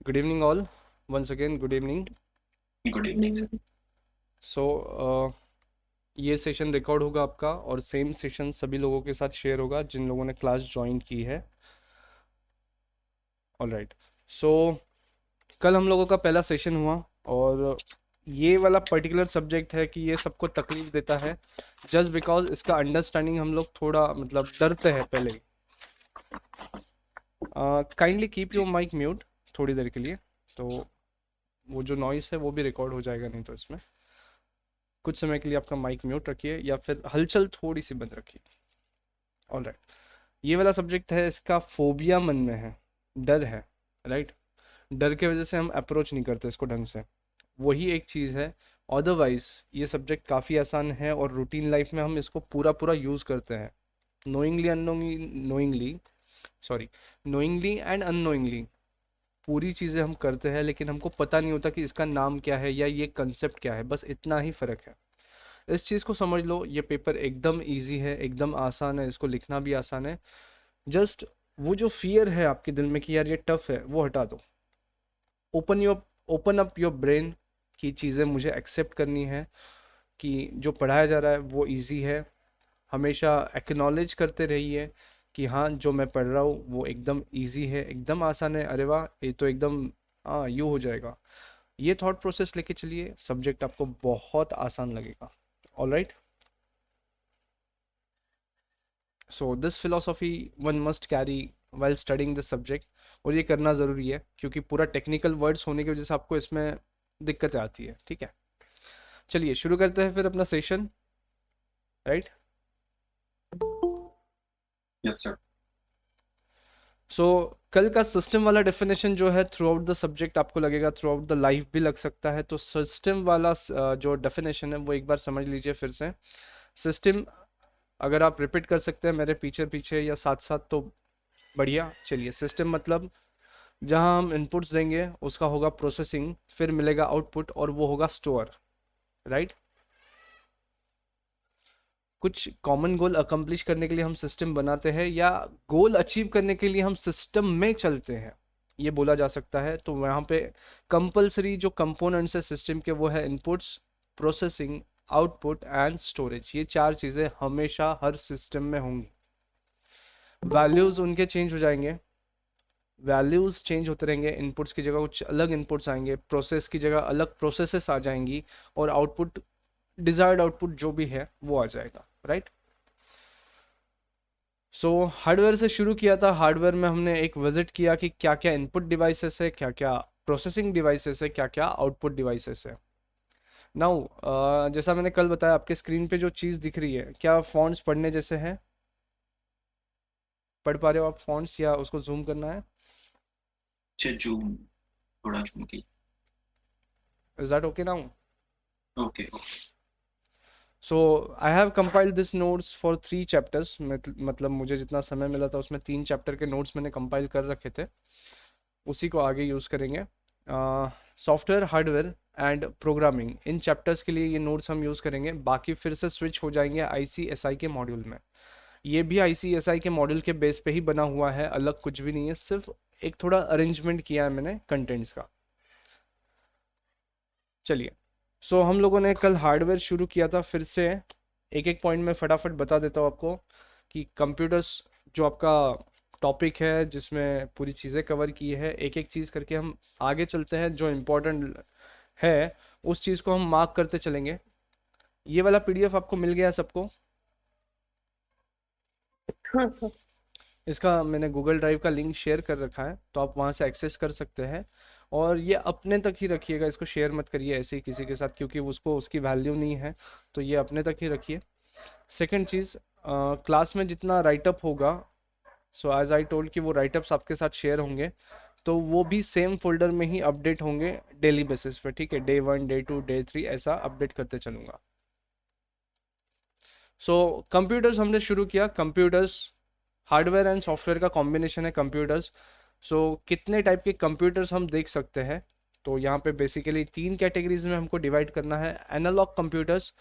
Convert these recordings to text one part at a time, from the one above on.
Good evening, all. Once again, good evening. Good evening sir. So ये session record होगा आपका और same session सभी लोगों के साथ शेयर होगा जिन लोगों ने क्लास ज्वाइन की है। All right. सो कल हम लोगों का पहला सेशन हुआ और ये वाला पर्टिकुलर सब्जेक्ट है कि ये सबको तकलीफ देता है जस्ट बिकॉज इसका अंडरस्टैंडिंग हम लोग थोड़ा मतलब डरते हैं पहले ही। Kindly keep your mic mute थोड़ी देर के लिए, तो वो जो नॉइस है वो भी रिकॉर्ड हो जाएगा, नहीं तो इसमें कुछ समय के लिए आपका माइक म्यूट रखिए या फिर हलचल थोड़ी सी बंद रखिए। All right. ये वाला सब्जेक्ट है, इसका फोबिया मन में है, डर है। राइट। डर के वजह से हम अप्रोच नहीं करते इसको ढंग से, वही एक चीज़ है। अदरवाइज ये सब्जेक्ट काफ़ी आसान है और रूटीन लाइफ में हम इसको पूरा पूरा यूज़ करते हैं। Knowingly unknowingly sorry knowingly and unknowingly पूरी चीज़ें हम करते हैं, लेकिन हमको पता नहीं होता कि इसका नाम क्या है या ये कंसेप्ट क्या है, बस इतना ही फ़र्क है। इस चीज़ को समझ लो, ये पेपर एकदम इजी है, एकदम आसान है, इसको लिखना भी आसान है। जस्ट वो जो फियर है आपके दिल में कि यार ये टफ है, वो हटा दो। Open your open up your brain की चीज़ें मुझे एक्सेप्ट करनी है कि जो पढ़ाया जा रहा है वो इजी है। हमेशा एक्नॉलेज करते रहिए कि हाँ जो मैं पढ़ रहा हूँ वो एकदम इजी है, एकदम आसान है। अरे वाह, ये तो एकदम हाँ यू हो जाएगा। ये थॉट प्रोसेस लेके चलिए, सब्जेक्ट आपको बहुत आसान लगेगा। All right. So this philosophy one must carry while studying this subject. और ये करना ज़रूरी है क्योंकि पूरा टेक्निकल वर्ड्स होने की वजह से आपको इसमें दिक्कतें आती है। ठीक है, चलिए शुरू करते हैं फिर अपना session. Right. Yes sir. So कल का सिस्टम वाला डेफिनेशन जो है थ्रू आउट द सब्जेक्ट आपको लगेगा, थ्रू आउट द लाइफ भी लग सकता है। तो सिस्टम वाला जो डेफिनेशन है वो एक बार समझ लीजिए फिर से। सिस्टम अगर आप रिपीट कर सकते हैं मेरे पीछे पीछे या साथ साथ तो बढ़िया। चलिए, सिस्टम मतलब जहां हम इनपुट्स देंगे उसका होगा प्रोसेसिंग, फिर मिलेगा आउटपुट और वो होगा स्टोर। राइट। कुछ कॉमन गोल अकम्प्लिश करने के लिए हम सिस्टम बनाते हैं या गोल अचीव करने के लिए हम सिस्टम में चलते हैं, ये बोला जा सकता है। तो यहाँ पे कंपलसरी जो कंपोनेंट्स है सिस्टम के वो है inputs, processing, output and storage. ये चार चीज़ें हमेशा हर सिस्टम में होंगी। वैल्यूज उनके चेंज हो जाएंगे, वैल्यूज चेंज होते रहेंगे, इनपुट्स की जगह कुछ अलग इनपुट्स आएंगे, प्रोसेस की जगह अलग प्रोसेसेस आ जाएंगी और आउटपुट डिजायर्ड आउटपुट जो भी है वो आ जाएगा। राइट। सो हार्डवेयर से शुरू किया था। हार्डवेयर में हमने एक विजिट किया कि क्या क्या इनपुट डिवाइसेस है, क्या क्या प्रोसेसिंग डिवाइसेस है, क्या क्या आउटपुट डिवाइसेस है। नाउ जैसा मैंने कल बताया, आपके स्क्रीन पे जो चीज़ दिख रही है क्या फॉन्ट्स पढ़ने जैसे हैं? पढ़ पा रहे हो आप फॉन्ट्स या उसको जूम करना है? अच्छा जूम, थोड़ा जूम की। Is that okay now? Okay. So I have compiled this notes for 3 chapters. मतलब मुझे जितना समय मिला था उसमें 3 चैप्टर के नोट्स मैंने कंपाइल कर रखे थे, उसी को आगे यूज़ करेंगे। Software, hardware and programming, in chapters के लिए ये नोट्स हम यूज़ करेंगे। बाकी फिर से स्विच हो जाएंगे ICSI के मॉड्यूल में। ये भी ICSI के मॉड्यूल के बेस पे ही बना हुआ है, अलग कुछ भी नहीं है, सिर्फ एक थोड़ा अरेंजमेंट किया है मैंने कंटेंट्स का। चलिए, सो हम लोगों ने कल हार्डवेयर शुरू किया था। फिर से एक एक पॉइंट में फटाफट बता देता हूँ आपको कि कंप्यूटर्स जो आपका टॉपिक है जिसमें पूरी चीज़ें कवर की है, एक एक चीज़ करके हम आगे चलते हैं। जो इम्पोर्टेंट है उस चीज़ को हम मार्क करते चलेंगे। ये वाला PDF आपको मिल गया सबको? हाँ सर। इसका मैंने गूगल ड्राइव का लिंक शेयर कर रखा है, तो आप वहाँ से एक्सेस कर सकते हैं। और ये अपने तक ही रखिएगा, इसको शेयर मत करिए ऐसे ही किसी के साथ, क्योंकि उसको उसकी वैल्यू नहीं है। तो ये अपने तक ही रखिए। सेकंड चीज़, क्लास में जितना राइटअप होगा, सो एज आई टोल्ड कि वो राइटअप्स आपके साथ शेयर होंगे, तो वो भी सेम फोल्डर में ही अपडेट होंगे डेली बेसिस पे। ठीक है, Day 1, Day 2, Day 3 ऐसा अपडेट करते चलूँगा। सो कंप्यूटर्स हमने शुरू किया। कंप्यूटर्स हार्डवेयर एंड सॉफ्टवेयर का कॉम्बिनेशन है कंप्यूटर्स। सो कितने टाइप के कंप्यूटर्स हम देख सकते हैं? तो यहाँ पे बेसिकली 3 कैटेगरीज में हमको डिवाइड करना है। एनालॉग कंप्यूटर्स,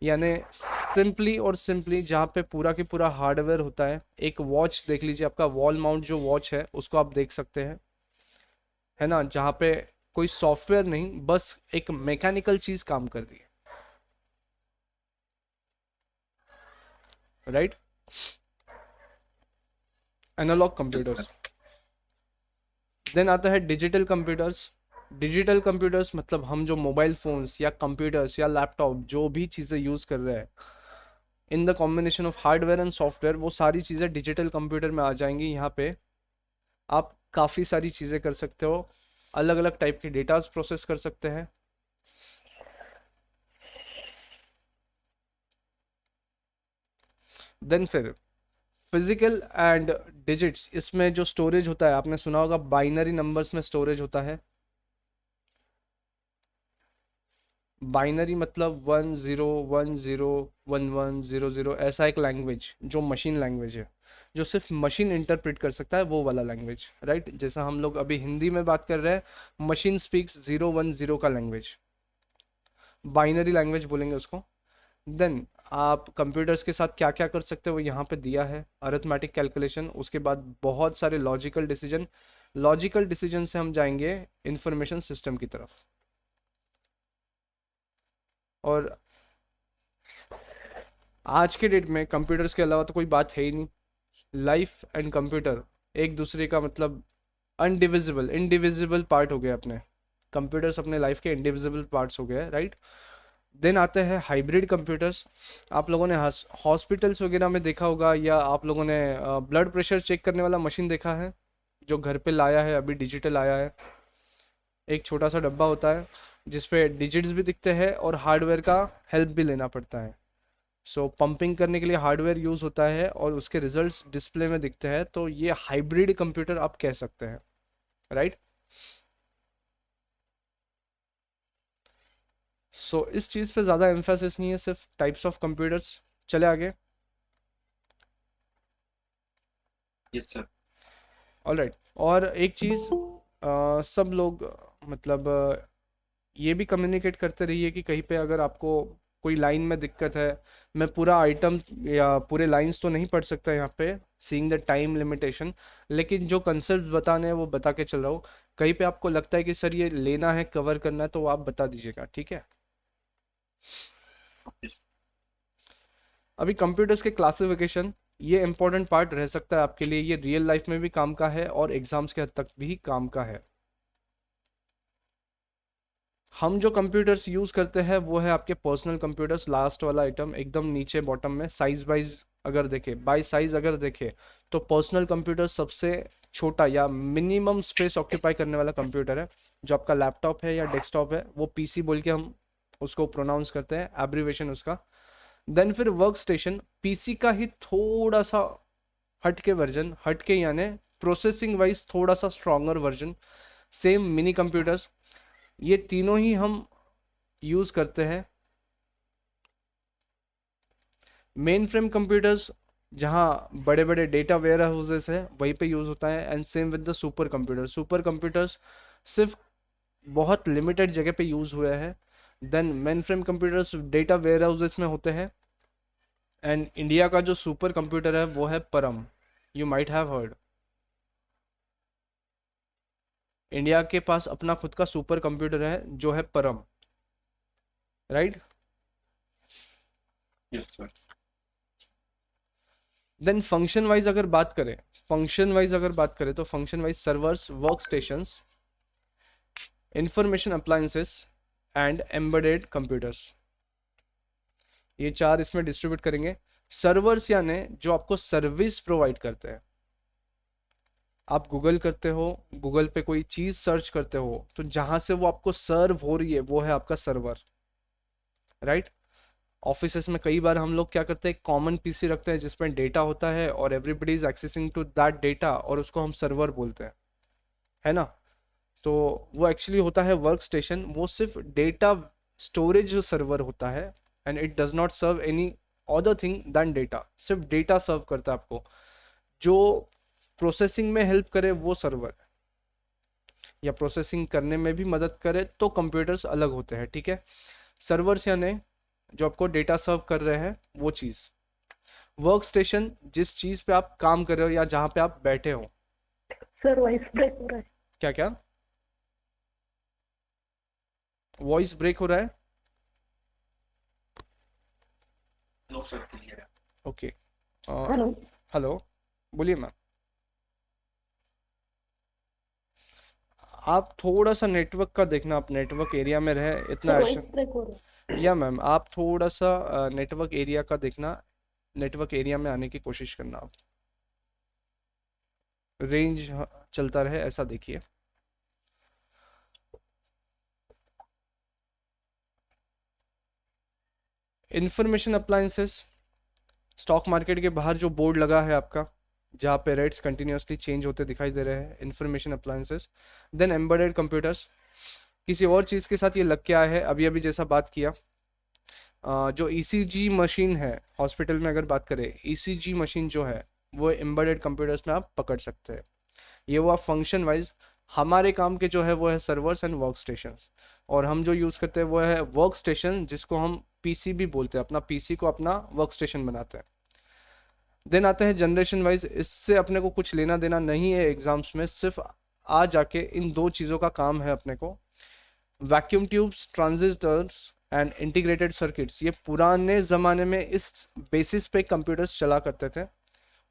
यानी सिंपली जहाँ पे पूरा की पूरा हार्डवेयर होता है। एक वॉच देख लीजिए, आपका वॉल माउंट जो वॉच है उसको आप देख सकते हैं। है ना, जहाँ पे कोई सॉफ्टवेयर नहीं, बस एक मैकेनिकल चीज काम कर रही है, right. Analog yes computers. Sir. Then आता है डिजिटल कंप्यूटर्स। डिजिटल कंप्यूटर्स मतलब हम जो मोबाइल फोन्स या कंप्यूटर्स या लैपटॉप जो भी चीज़ें यूज़ कर रहे हैं, in the combination of hardware and software, वो सारी चीज़ें डिजिटल कंप्यूटर में आ जाएंगी। यहाँ पे आप काफ़ी सारी चीज़ें कर सकते हो, अलग अलग टाइप के डेटाज प्रोसेस कर सकते हैं। देन फिर फिजिकल एंड डिजिट्स, इसमें जो स्टोरेज होता है, आपने सुना होगा बाइनरी नंबर्स में स्टोरेज होता है। बाइनरी मतलब 10 10 11 00, ऐसा एक लैंग्वेज जो मशीन लैंग्वेज है, जो सिर्फ मशीन इंटरप्रेट कर सकता है, वो वाला लैंग्वेज, राइट। जैसा हम लोग अभी हिंदी में बात कर रहे हैं, मशीन स्पीक्स 0 1 0 का लैंग्वेज, बाइनरी लैंग्वेज बोलेंगे उसको। देन आप कंप्यूटर्स के साथ क्या क्या कर सकते हो वो यहाँ पे दिया है, अरिथमेटिक कैलकुलेशन, उसके बाद बहुत सारे लॉजिकल डिसीजन। लॉजिकल डिसीजन से हम जाएंगे इंफॉर्मेशन सिस्टम की तरफ। और आज के डेट में कंप्यूटर्स के अलावा तो कोई बात है ही नहीं। लाइफ एंड कंप्यूटर एक दूसरे का मतलब अनडिविजिबल इनडिविजिबल पार्ट हो गए अपने। कंप्यूटर्स अपने लाइफ के इनडिविजिबल पार्ट्स हो गए, राइट। देन आते हैं हाइब्रिड कंप्यूटर्स। आप लोगों ने हॉस्पिटल्स वगैरह में देखा होगा, या आप लोगों ने ब्लड प्रेशर चेक करने वाला मशीन देखा है, जो घर पे लाया है अभी, डिजिटल आया है। एक छोटा सा डब्बा होता है जिसपे डिजिट्स भी दिखते हैं और हार्डवेयर का हेल्प भी लेना पड़ता है। सो पंपिंग करने के लिए हार्डवेयर यूज होता है और उसके रिजल्ट्स डिस्प्ले में दिखते हैं, तो ये हाइब्रिड कंप्यूटर आप कह सकते हैं, राइट। सो इस चीज़ पे ज़्यादा एम्फेसिस नहीं है, सिर्फ टाइप्स ऑफ कंप्यूटर्स। चले आगे। Yes sir. ऑलराइट। और एक चीज़, सब लोग मतलब ये भी कम्युनिकेट करते रहिए कि कहीं पे अगर आपको कोई लाइन में दिक्कत है, मैं पूरा आइटम या पूरे लाइंस तो नहीं पढ़ सकता यहाँ पे, सीइंग द टाइम लिमिटेशन, लेकिन जो कंसेप्ट बताने हैं वो बता के चल रहा हूँ। कहीं पे आपको लगता है कि सर ये लेना है, कवर करना है, तो वो आप बता दीजिएगा, ठीक है। यस। अभी कंप्यूटर्स के क्लासिफिकेशन, ये इंपॉर्टेंट पार्ट रह सकता है आपके लिए, ये रियल लाइफ में भी काम का है और एग्जाम्स के हद तक भी काम का है। हम जो कंप्यूटर्स यूज करते हैं वो है आपके पर्सनल कंप्यूटर्स, लास्ट वाला आइटम एकदम नीचे बॉटम में। साइज वाइज अगर देखे, बाय साइज अगर देखे, तो पर्सनल कंप्यूटर सबसे छोटा या मिनिमम स्पेस ऑक्यूपाई करने वाला कंप्यूटर है। जो आपका लैपटॉप है या डेस्कटॉप है, वो पीसी बोल के हम उसको प्रोनाउंस करते हैं, एब्रीवेशन उसका। देन फिर वर्क स्टेशन, पीसी का ही थोड़ा सा हटके वर्जन, हटके यानी प्रोसेसिंग वाइज थोड़ा सा stronger version. Same mini computers, ये तीनों ही हम यूज करते हैं। मेन फ्रेम कंप्यूटर्स, जहाँ बड़े बड़े डेटा वेयर हाउसेस है वहीं पे यूज होता है। And same with the super computer, super computers सिर्फ बहुत लिमिटेड जगह पे यूज हुए हैं। Then mainframe computers data warehouses में होते हैं। एंड इंडिया का जो सुपर कंप्यूटर है वो है परम, you might have heard. India के पास अपना खुद का सुपर कंप्यूटर है जो है Param, right. Yes sir. Then function wise अगर बात करें, तो function wise servers, workstations, information appliances and embedded computers, ये चार इसमें डिस्ट्रीब्यूट करेंगे। सर्वर्स यानी जो आपको सर्विस प्रोवाइड करते हैं। आप गूगल करते हो, गूगल पे कोई चीज सर्च करते हो, तो जहां से वो आपको सर्व हो रही है वो है आपका सर्वर, राइट। ऑफिसेस में कई बार हम लोग क्या करते हैं, कॉमन पीसी रखते हैं जिसमें डेटा होता है और everybody is accessing to that data, और उसको हम सर्वर बोलते हैं, है ना। तो वो एक्चुअली होता है वर्क स्टेशन, वो सिर्फ डेटा स्टोरेज सर्वर होता है। And it does not serve any other thing then data, सिर्फ डेटा सर्व करता है आपको। जो प्रोसेसिंग में हेल्प करे वो सर्वर, या प्रोसेसिंग करने में भी मदद करे तो कंप्यूटर्स अलग होते हैं, ठीक है। सर्वर्स यानी जो आपको डेटा सर्व कर रहे हैं वो चीज़। वर्क स्टेशन, जिस चीज़ पे आप काम कर रहे हो या जहाँ पे आप बैठे हो। सर वॉइस ब्रेक हो रहा है। क्या क्या? वॉइस ब्रेक हो रहा है? नो सर, क्लियर है। ओके। हेलो। हेलो, बोलिए मैम। आप थोड़ा सा नेटवर्क का देखना, आप नेटवर्क एरिया में रहे, इतना सर वॉइस ऐसा। ब्रेक हो रहा है। या मैम, आप थोड़ा सा नेटवर्क एरिया का देखना, नेटवर्क एरिया में आने की कोशिश करना आप, रेंज चलता रहे ऐसा देखिए। इंफॉर्मेशन अप्लायंसेस, स्टॉक मार्केट के बाहर जो बोर्ड लगा है आपका, जहाँ पे रेट्स कंटिन्यूसली चेंज होते दिखाई दे रहे हैं, information appliances. Then embedded computers, किसी और चीज़ के साथ ये लग के आया है, अभी अभी जैसा बात किया। जो ईसीजी मशीन है हॉस्पिटल में, अगर बात करें ईसीजी मशीन जो है वो एम्बेडेड कंप्यूटर्स में आप पकड़ सकते हैं। ये हुआ फंक्शन वाइज। हमारे काम के जो है वो है सर्वर्स एंड वर्क स्टेशंस, और हम जो यूज़ करते हैं वो है वर्क स्टेशन, जिसको हम पीसी भी बोलते हैं। अपना पीसी को अपना वर्क स्टेशन बनाते हैं। देन आते हैं जनरेशन वाइज, इससे अपने को कुछ लेना देना नहीं है एग्जाम्स में, सिर्फ आ जाके इन दो चीज़ों का काम है अपने को। Vacuum tubes, transistors and integrated circuits, ये पुराने ज़माने में इस बेसिस पे कंप्यूटर्स चला करते थे।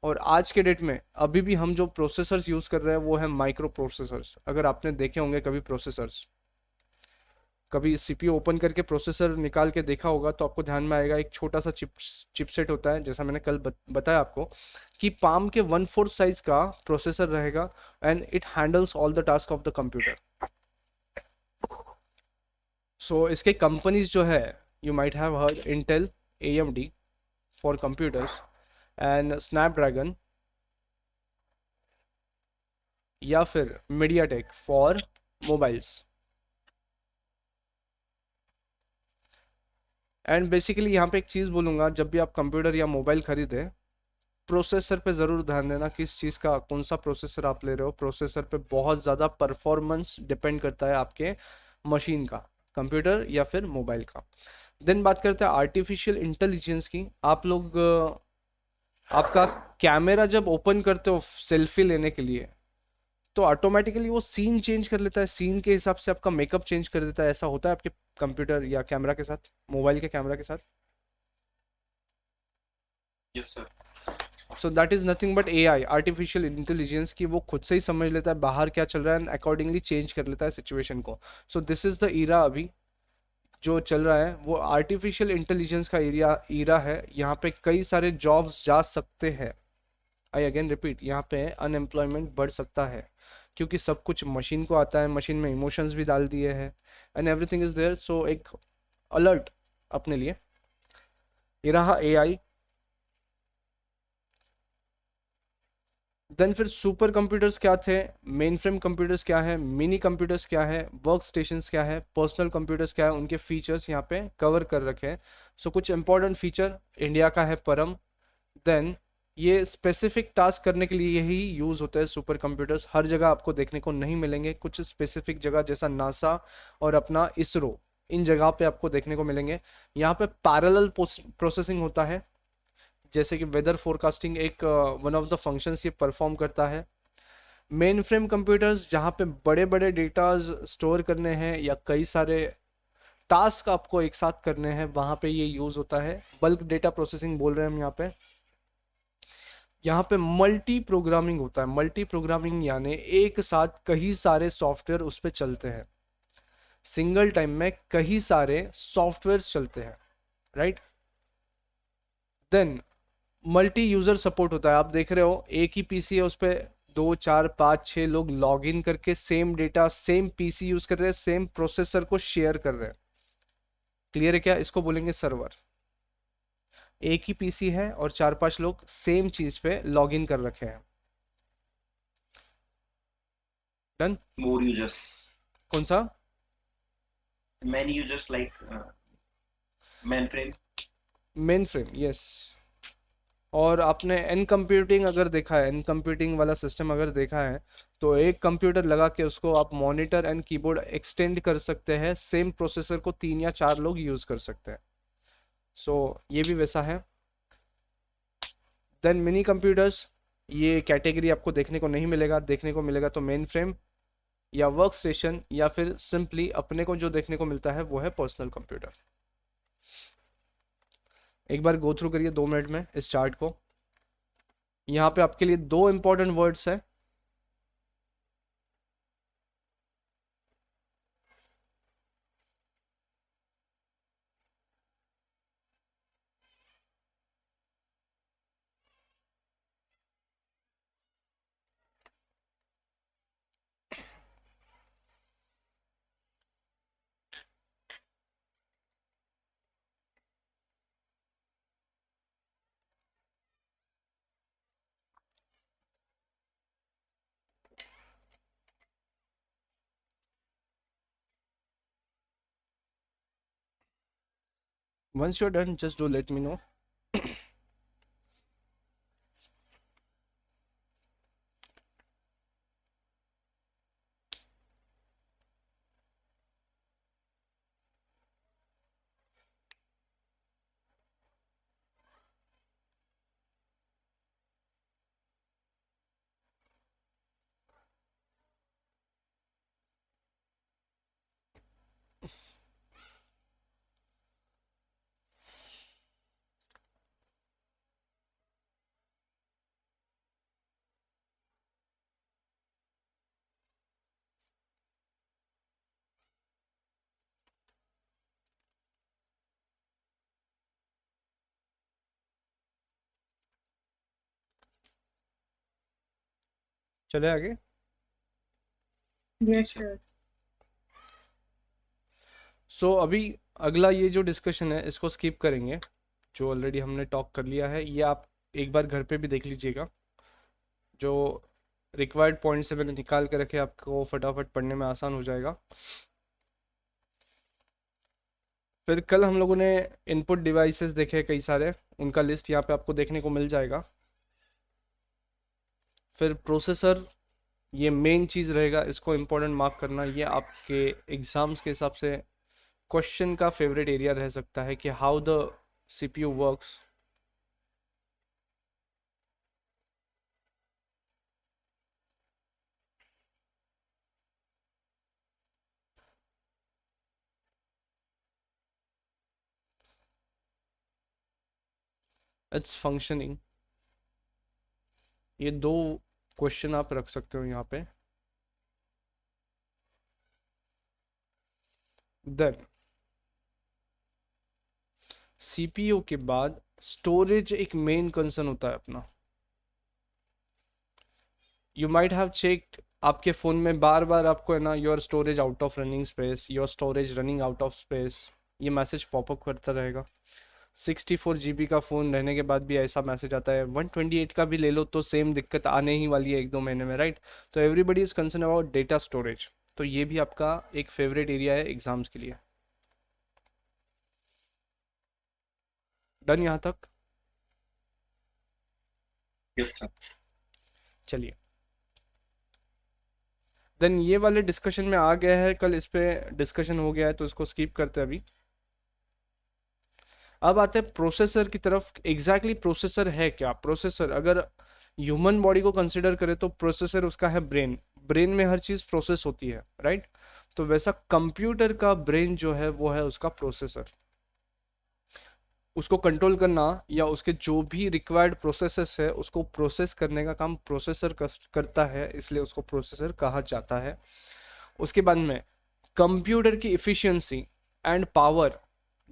और आज के डेट में अभी भी हम जो प्रोसेसर्स यूज़ कर रहे हैं वो है माइक्रो प्रोसेसर्स। अगर आपने देखे होंगे कभी प्रोसेसर्स, कभी सीपीयू ओपन करके प्रोसेसर निकाल के देखा होगा तो आपको ध्यान में आएगा, एक छोटा सा चिपसेट होता है, जैसा मैंने कल बताया आपको कि पाम के 1/4 साइज का प्रोसेसर रहेगा, and it handles all the task of the computer. So इसके कंपनीज जो है, you might have heard Intel, AMD for computers, and Snapdragon, या फिर MediaTek for mobiles. And basically यहाँ पे एक चीज़ बोलूँगा, जब भी आप कंप्यूटर या मोबाइल खरीदें, प्रोसेसर पे ज़रूर ध्यान देना, किस चीज़ का, कौन सा प्रोसेसर आप ले रहे हो। प्रोसेसर पे बहुत ज़्यादा परफॉर्मेंस डिपेंड करता है आपके मशीन का, कंप्यूटर या फिर मोबाइल का। देन बात करते हैं आर्टिफिशियल इंटेलिजेंस की। आप लोग आपका कैमरा जब ओपन करते हो सेल्फी लेने के लिए, तो ऑटोमेटिकली वो सीन चेंज कर लेता है, सीन के हिसाब से आपका मेकअप चेंज कर देता है। ऐसा होता है आपके कंप्यूटर या कैमरा के साथ, मोबाइल के कैमरा के साथ? Yes sir. So that is nothing but AI, artificial intelligence की। वो खुद से ही समझ लेता है बाहर क्या चल रहा है एंड अकॉर्डिंगली चेंज कर लेता है सिचुएशन को। So this is the era अभी जो चल रहा है, वो आर्टिफिशियल इंटेलिजेंस का ईरा है। यहाँ पे कई सारे जॉब्स जा सकते हैं। आई अगेन रिपीट, यहाँ पे अनएम्प्लॉयमेंट बढ़ सकता है, क्योंकि सब कुछ मशीन को आता है, मशीन में इमोशंस भी डाल दिए हैं, एंड एवरीथिंग इज देयर। सो एक अलर्ट अपने लिए। ये रहा AI। देन फिर सुपर कंप्यूटर्स क्या थे, मेन फ्रेम कंप्यूटर्स क्या है, मिनी कंप्यूटर्स क्या है, वर्क स्टेशंस क्या है, पर्सनल कंप्यूटर्स क्या है, उनके फीचर्स यहाँ पे कवर कर रखे हैं। सो कुछ इंपॉर्टेंट फीचर, इंडिया का है परम। देन ये स्पेसिफिक टास्क करने के लिए ही यूज़ होता है सुपर कंप्यूटर्स। हर जगह आपको देखने को नहीं मिलेंगे, कुछ स्पेसिफिक जगह जैसा नासा और अपना इसरो, इन जगह पे आपको देखने को मिलेंगे। यहाँ पे पैरेलल प्रोसेसिंग होता है, जैसे कि वेदर फोरकास्टिंग एक वन ऑफ द फंक्शंस ये परफॉर्म करता है। मेन फ्रेम कंप्यूटर्स, जहाँ पे बड़े बड़े डेटाज स्टोर करने हैं या कई सारे टास्क आपको एक साथ करने हैं, वहाँ पे ये यूज़ होता है। बल्क डेटा प्रोसेसिंग बोल रहे हैं हम यहाँ पे। यहाँ पे मल्टी प्रोग्रामिंग होता है। मल्टी प्रोग्रामिंग यानी एक साथ कई सारे सॉफ्टवेयर उस पर चलते हैं, सिंगल टाइम में कई सारे सॉफ्टवेयर चलते हैं, right. Then multi user support होता है। आप देख रहे हो एक ही पीसी है, उस पर 2 4 5 6 लोग लॉग इन करके same data, same PC use कर रहे हैं, सेम प्रोसेसर को शेयर कर रहे हैं। क्लियर है क्या? इसको बोलेंगे सर्वर। एक ही पीसी है और 4 5 लोग सेम चीज पे लॉग इन कर रखे हैं। डन। मोर यूजर्स, कौन सा? Many users like main frame. Main frame, yes. और आपने एन कंप्यूटिंग अगर देखा है, एन कंप्यूटिंग वाला सिस्टम अगर देखा है, तो एक कंप्यूटर लगा के उसको आप मॉनिटर एंड कीबोर्ड एक्सटेंड कर सकते हैं। सेम प्रोसेसर को 3 या 4 लोग यूज कर सकते हैं। सो ये भी वैसा है। देन मिनी कंप्यूटर्स, ये कैटेगरी आपको देखने को नहीं मिलेगा, देखने को मिलेगा तो मेन फ्रेम, या वर्क स्टेशन, या फिर सिंपली अपने को जो देखने को मिलता है वो है पर्सनल कंप्यूटर। एक बार गो थ्रू करिए 2 मिनट में इस चार्ट को। यहाँ पे आपके लिए दो इंपॉर्टेंट वर्ड्स है। Once you are done just do let me know. चले आगे। जी Yes, सर। sir. सो अभी अगला ये जो डिस्कशन है इसको स्किप करेंगे। जो ऑलरेडी हमने टॉक कर लिया है ये आप एक बार घर पे भी देख लीजिएगा। जो रिक्वायर्ड पॉइंट से मैंने निकाल के रखे आपको फटाफट पढ़ने में आसान हो जाएगा। फिर कल हम लोगों ने इनपुट डिवाइसेस देखे कई सारे, उनका लिस्ट यहाँ पे आपको देखने को मिल जाएगा। फिर प्रोसेसर, ये मेन चीज़ रहेगा, इसको इम्पोर्टेंट मार्क करना। ये आपके एग्जाम्स के हिसाब से क्वेश्चन का फेवरेट एरिया रह सकता है कि how the CPU works. It's functioning. ये दो क्वेश्चन आप रख सकते हो यहाँ पे। देन सीपीयू के बाद स्टोरेज एक मेन कंसर्न होता है अपना। यू माइट हैव चेक्ड, आपके फ़ोन में बार बार आपको है ना your storage out of running space, your storage running out of space, ये मैसेज पॉपअप करता रहेगा। 64 GB का फ़ोन रहने के बाद भी ऐसा मैसेज आता है। 128 का भी ले लो तो सेम दिक्कत आने ही वाली है 1-2 महीने में, राइट। तो everybody is concern about data storage. तो ये भी आपका एक फेवरेट एरिया है एग्जाम्स के लिए। डन यहाँ तक? Yes sir. चलिए, देन ये वाले डिस्कशन में आ गया है, कल इस पे डिस्कशन हो गया है तो इसको स्किप करते हैं अभी। अब आते हैं प्रोसेसर की तरफ। एग्जैक्टली प्रोसेसर है क्या? प्रोसेसर अगर ह्यूमन बॉडी को कंसिडर करें तो प्रोसेसर उसका है ब्रेन। ब्रेन में हर चीज़ प्रोसेस होती है, राइट। तो वैसा कंप्यूटर का ब्रेन जो है वो है उसका प्रोसेसर। उसको कंट्रोल करना या उसके जो भी रिक्वायर्ड प्रोसेसेस है उसको प्रोसेस करने का काम प्रोसेसर करता है, इसलिए उसको प्रोसेसर कहा जाता है। उसके बाद में कंप्यूटर की इफिशियंसी एंड पावर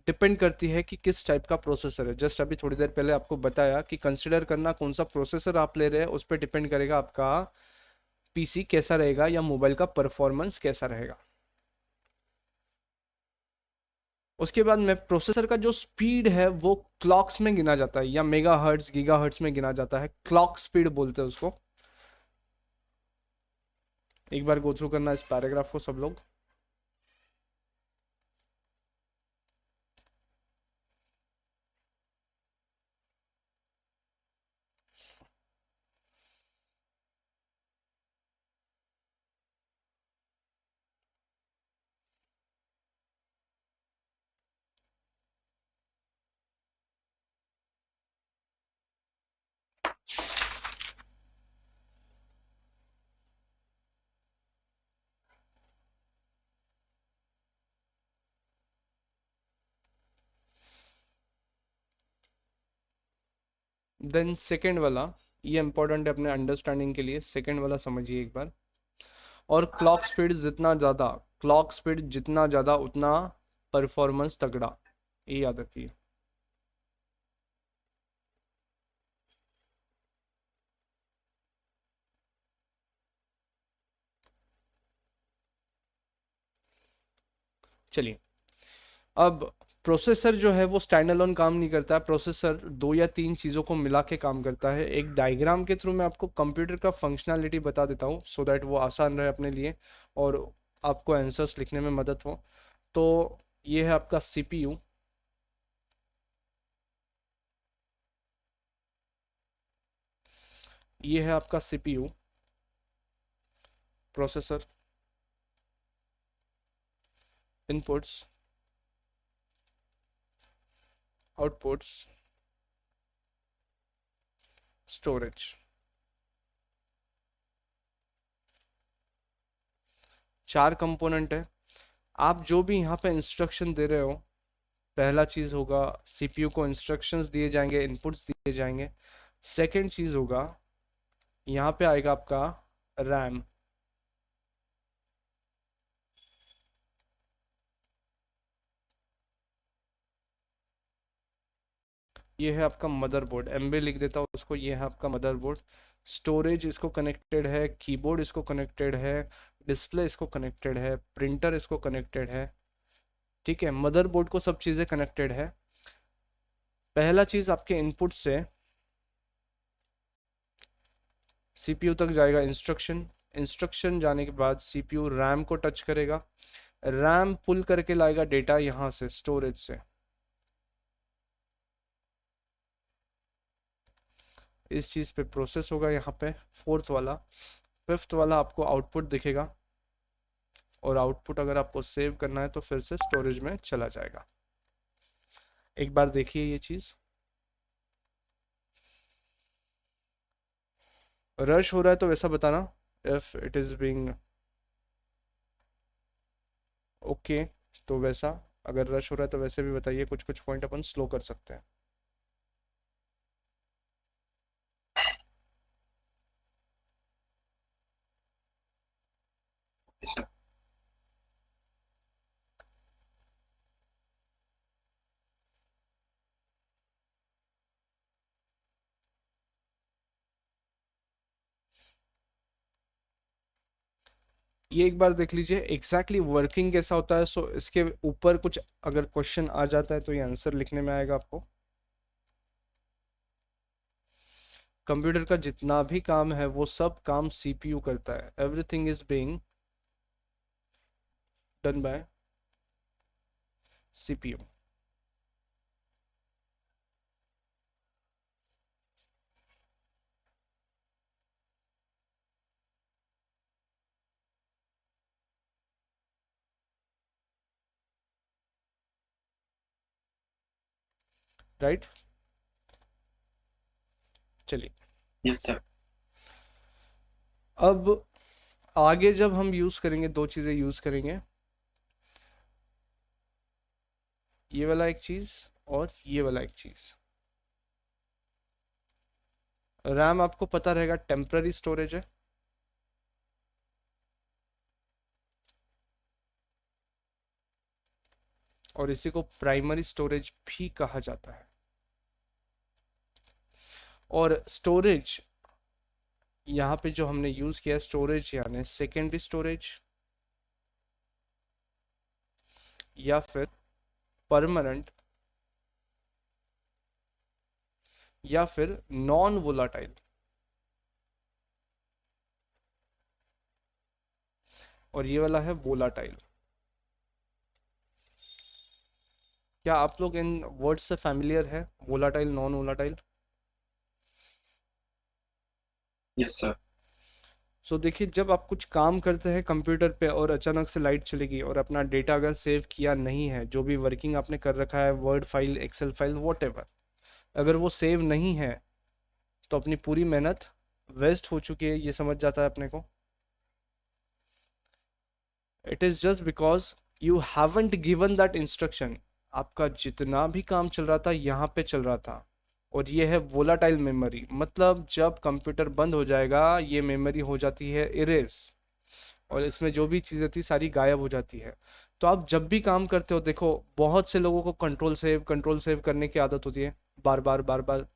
डिपेंड करती है कि किस टाइप का प्रोसेसर है। जस्ट अभी थोड़ी देर पहले आपको बताया कि कंसिडर करना कौन सा प्रोसेसर आप ले रहे हैं, उस पर डिपेंड करेगा आपका पीसी कैसा रहेगा या मोबाइल का परफॉर्मेंस कैसा रहेगा। उसके बाद में प्रोसेसर का जो स्पीड है वो क्लॉक्स में गिना जाता है या मेगा हर्ट्स गीगा हर्ट्स में गिना जाता है। क्लॉक स्पीड बोलते हैं उसको। एक बार गो थ्रू करना इस पैराग्राफ को सब लोग। देन सेकेंड वाला, ये इंपॉर्टेंट है अपने अंडरस्टैंडिंग के लिए, सेकेंड वाला समझिए एक बार। और क्लॉक स्पीड जितना ज़्यादा उतना परफॉर्मेंस तगड़ा, ये याद रखिए। चलिए, अब प्रोसेसर जो है वो स्टैंड अलोन काम नहीं करता है, प्रोसेसर दो या तीन चीज़ों को मिला के काम करता है। एक डायग्राम के थ्रू मैं आपको कंप्यूटर का फंक्शनैलिटी बता देता हूँ, सो दैट वो आसान रहे अपने लिए और आपको आंसर्स लिखने में मदद हो। तो ये है आपका सीपीयू, ये है आपका CPU processor, inputs, outputs, storage. चार कंपोनेंट है। आप जो भी यहाँ पे इंस्ट्रक्शन दे रहे हो, पहला चीज़ होगा सीपीयू को इंस्ट्रक्शंस दिए जाएंगे, इनपुट्स दिए जाएंगे। सेकंड चीज़ होगा, यहाँ पे आएगा आपका रैम, ये है आपका मदरबोर्ड, एमबी लिख देता हूँ उसको, ये है आपका मदरबोर्ड। स्टोरेज इसको कनेक्टेड है, कीबोर्ड इसको कनेक्टेड है, डिस्प्ले इसको कनेक्टेड है, प्रिंटर इसको कनेक्टेड है। ठीक है, मदरबोर्ड को सब चीज़ें कनेक्टेड है। पहला चीज़ आपके इनपुट से सीपीयू तक जाएगा इंस्ट्रक्शन, इंस्ट्रक्शन जाने के बाद सीपीयू रैम को टच करेगा, रैम पुल करके लाएगा डेटा यहाँ से स्टोरेज से, इस चीज़ पे प्रोसेस होगा यहाँ पे फोर्थ वाला। फिफ्थ वाला आपको आउटपुट दिखेगा, और आउटपुट अगर आपको सेव करना है तो फिर से स्टोरेज में चला जाएगा। एक बार देखिए ये चीज़, रश हो रहा है तो वैसा बताना, if it is being okay, तो वैसा। अगर रश हो रहा है तो वैसे भी बताइए, कुछ कुछ पॉइंट अपन स्लो कर सकते हैं। Yes, sir. ये एक बार देख लीजिए एग्जैक्टली वर्किंग कैसा होता है। सो इसके ऊपर कुछ अगर क्वेश्चन आ जाता है तो ये आंसर लिखने में आएगा आपको। कंप्यूटर का जितना भी काम है वो सब काम सीपीयू करता है, everything is being done by CPU, right. चलिए, Yes, sir. अब आगे जब हम यूज करेंगे, दो चीजें यूज करेंगे, ये वाला एक चीज और ये वाला एक चीज। रैम आपको पता रहेगा टेम्पररी स्टोरेज है, और इसी को प्राइमरी स्टोरेज भी कहा जाता है। और स्टोरेज यहाँ पे जो हमने यूज किया स्टोरेज यानी सेकेंडरी स्टोरेज या फिर परमानेंट या फिर नॉन वोलाटाइल, और ये वाला है वोलाटाइल। क्या आप लोग इन वर्ड्स से फैमिलियर है, volatile, non volatile? Yes, sir. सो देखिए, जब आप कुछ काम करते हैं कंप्यूटर पे और अचानक से लाइट चलेगी और अपना डेटा अगर सेव किया नहीं है, जो भी वर्किंग आपने कर रखा है, word file, excel file, whatever, अगर वो सेव नहीं है तो अपनी पूरी मेहनत वेस्ट हो चुकी है, ये समझ जाता है अपने को। It is just because you haven't given that instruction. आपका जितना भी काम चल रहा था यहाँ पे चल रहा था, और ये है वोलाटाइल मेमोरी, मतलब जब कंप्यूटर बंद हो जाएगा ये मेमोरी हो जाती है इरेज, और इसमें जो भी चीज़ें थी सारी गायब हो जाती है। तो आप जब भी काम करते हो, देखो बहुत से लोगों को कंट्रोल सेव करने की आदत होती है, बार बार बार बार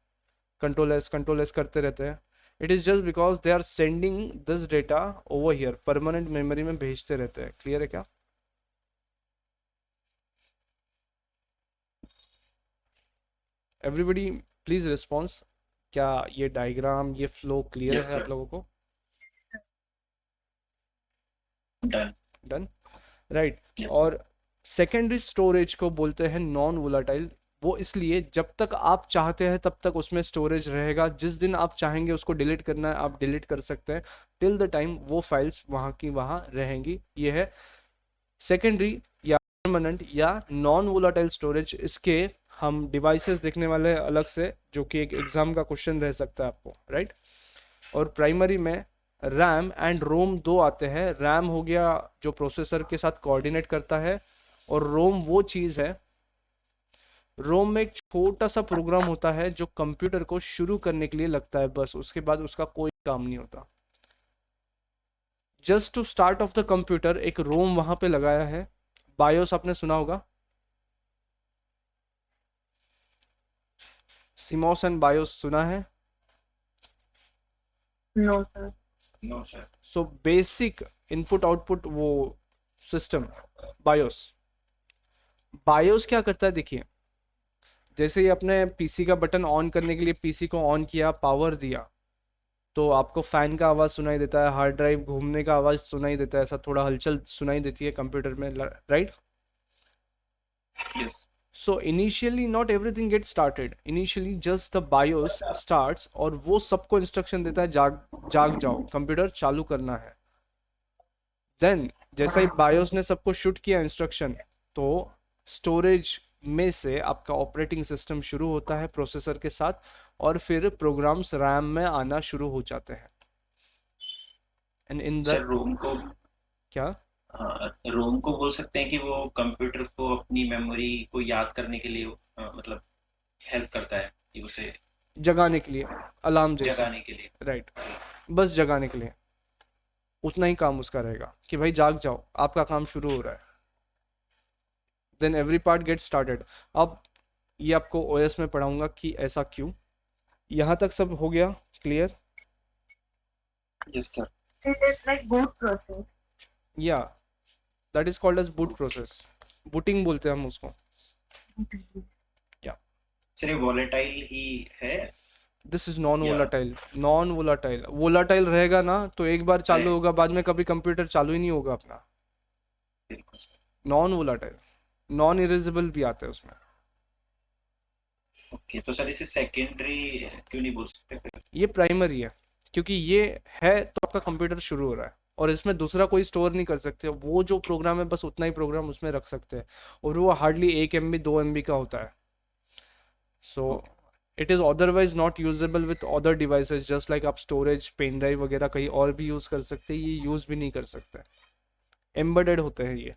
कंट्रोल एस करते रहते हैं। It is just because they are sending this data over here, permanent memory में भेजते रहते हैं। क्लियर है क्या? Everybody please response. क्या ये डायग्राम, ये फ्लो क्लियर यस है आप सर, लोगों को? Done. Done, right. Yes sir. और सेकेंडरी स्टोरेज को बोलते हैं नॉन वोलाटाइल। वो इसलिए जब तक आप चाहते हैं तब तक उसमें स्टोरेज रहेगा, जिस दिन आप चाहेंगे उसको डिलीट करना है आप डिलीट कर सकते हैं, टिल द टाइम वो फाइल्स वहाँ की वहाँ रहेंगी। ये है सेकेंडरी या परमानेंट या नॉन वोलाटाइल स्टोरेज। इसके हम डिवाइसेस देखने वाले हैं अलग से, जो कि एक एग्जाम का क्वेश्चन रह सकता है आपको, राइट। और प्राइमरी में रैम एंड रोम दो आते हैं। रैम हो गया जो प्रोसेसर के साथ कोऑर्डिनेट करता है, और रोम वो चीज़ है, रोम में एक छोटा सा प्रोग्राम होता है जो कंप्यूटर को शुरू करने के लिए लगता है, बस उसके बाद उसका कोई काम नहीं होता। Just to start off the computer एक रोम वहां पे लगाया है। बायोस आपने सुना होगा, सिमोस एंड बायोस सुना है? No sir. No sir. So basic input output वो सिस्टम बायोस। बायोस क्या करता है देखिए, जैसे ही अपने पीसी का बटन ऑन करने के लिए पीसी को ऑन किया, पावर दिया, तो आपको फैन का आवाज सुनाई देता है, हार्ड ड्राइव घूमने का आवाज सुनाई देता है, ऐसा थोड़ा हलचल सुनाई देती है कंप्यूटर में, right. Yes. So initially not everything get started, initially just the BIOS starts, और वो सबको इंस्ट्रक्शन देता है जाग जाग जाओ, कंप्यूटर चालू करना है। देन जैसा ही बायोस ने सबको शूट किया इंस्ट्रक्शन, तो स्टोरेज में से आपका ऑपरेटिंग सिस्टम शुरू होता है प्रोसेसर के साथ, और फिर प्रोग्राम्स रैम में आना शुरू हो जाते हैं। एंड इन द सर रोम को, क्या, रोम को बोल सकते हैं कि वो कंप्यूटर को अपनी मेमोरी को याद करने के लिए मतलब हेल्प करता है कि उसे जगाने के लिए, अलार्म जैसे, जगाने के लिए। राइट, बस जगाने के लिए, उतना ही काम उसका रहेगा कि भाई जाग जाओ, आपका काम शुरू हो रहा है। Then every part get started. अब ये आपको ओएस में पढ़ाऊंगा कि ऐसा क्यों। यहाँ तक सब हो गया clear? Yes sir. It is like boot process. या that is called as boot process, booting बोलते हैं हम उसको। सर ये वॉलेटाइल ही है? दिस इज नॉन या वोलाटाइल। नॉन वोलाटाइल, वोलाटाइल रहेगा ना तो एक बार चालू होगा, बाद में कभी कंप्यूटर चालू ही नहीं होगा अपना। बिल्कुल sir. Non volatile, non erasable भी आता है उसमें। ओके, तो सर इसे सेकेंडरी क्यों नहीं बोल सकते फिर? ये प्राइमरी है, क्योंकि ये है तो आपका कंप्यूटर शुरू हो रहा है, और इसमें दूसरा कोई स्टोर नहीं कर सकते। वो जो प्रोग्राम है बस उतना ही प्रोग्राम उसमें रख सकते हैं, और वो हार्डली 1 MB 2 MB का होता है। So it is otherwise not usable with other devices, just like आप स्टोरेज पेन ड्राइव वगैरह कहीं और भी यूज़ कर सकते हैं, ये यूज़ भी नहीं कर सकते, एम्बेडेड होते हैं ये,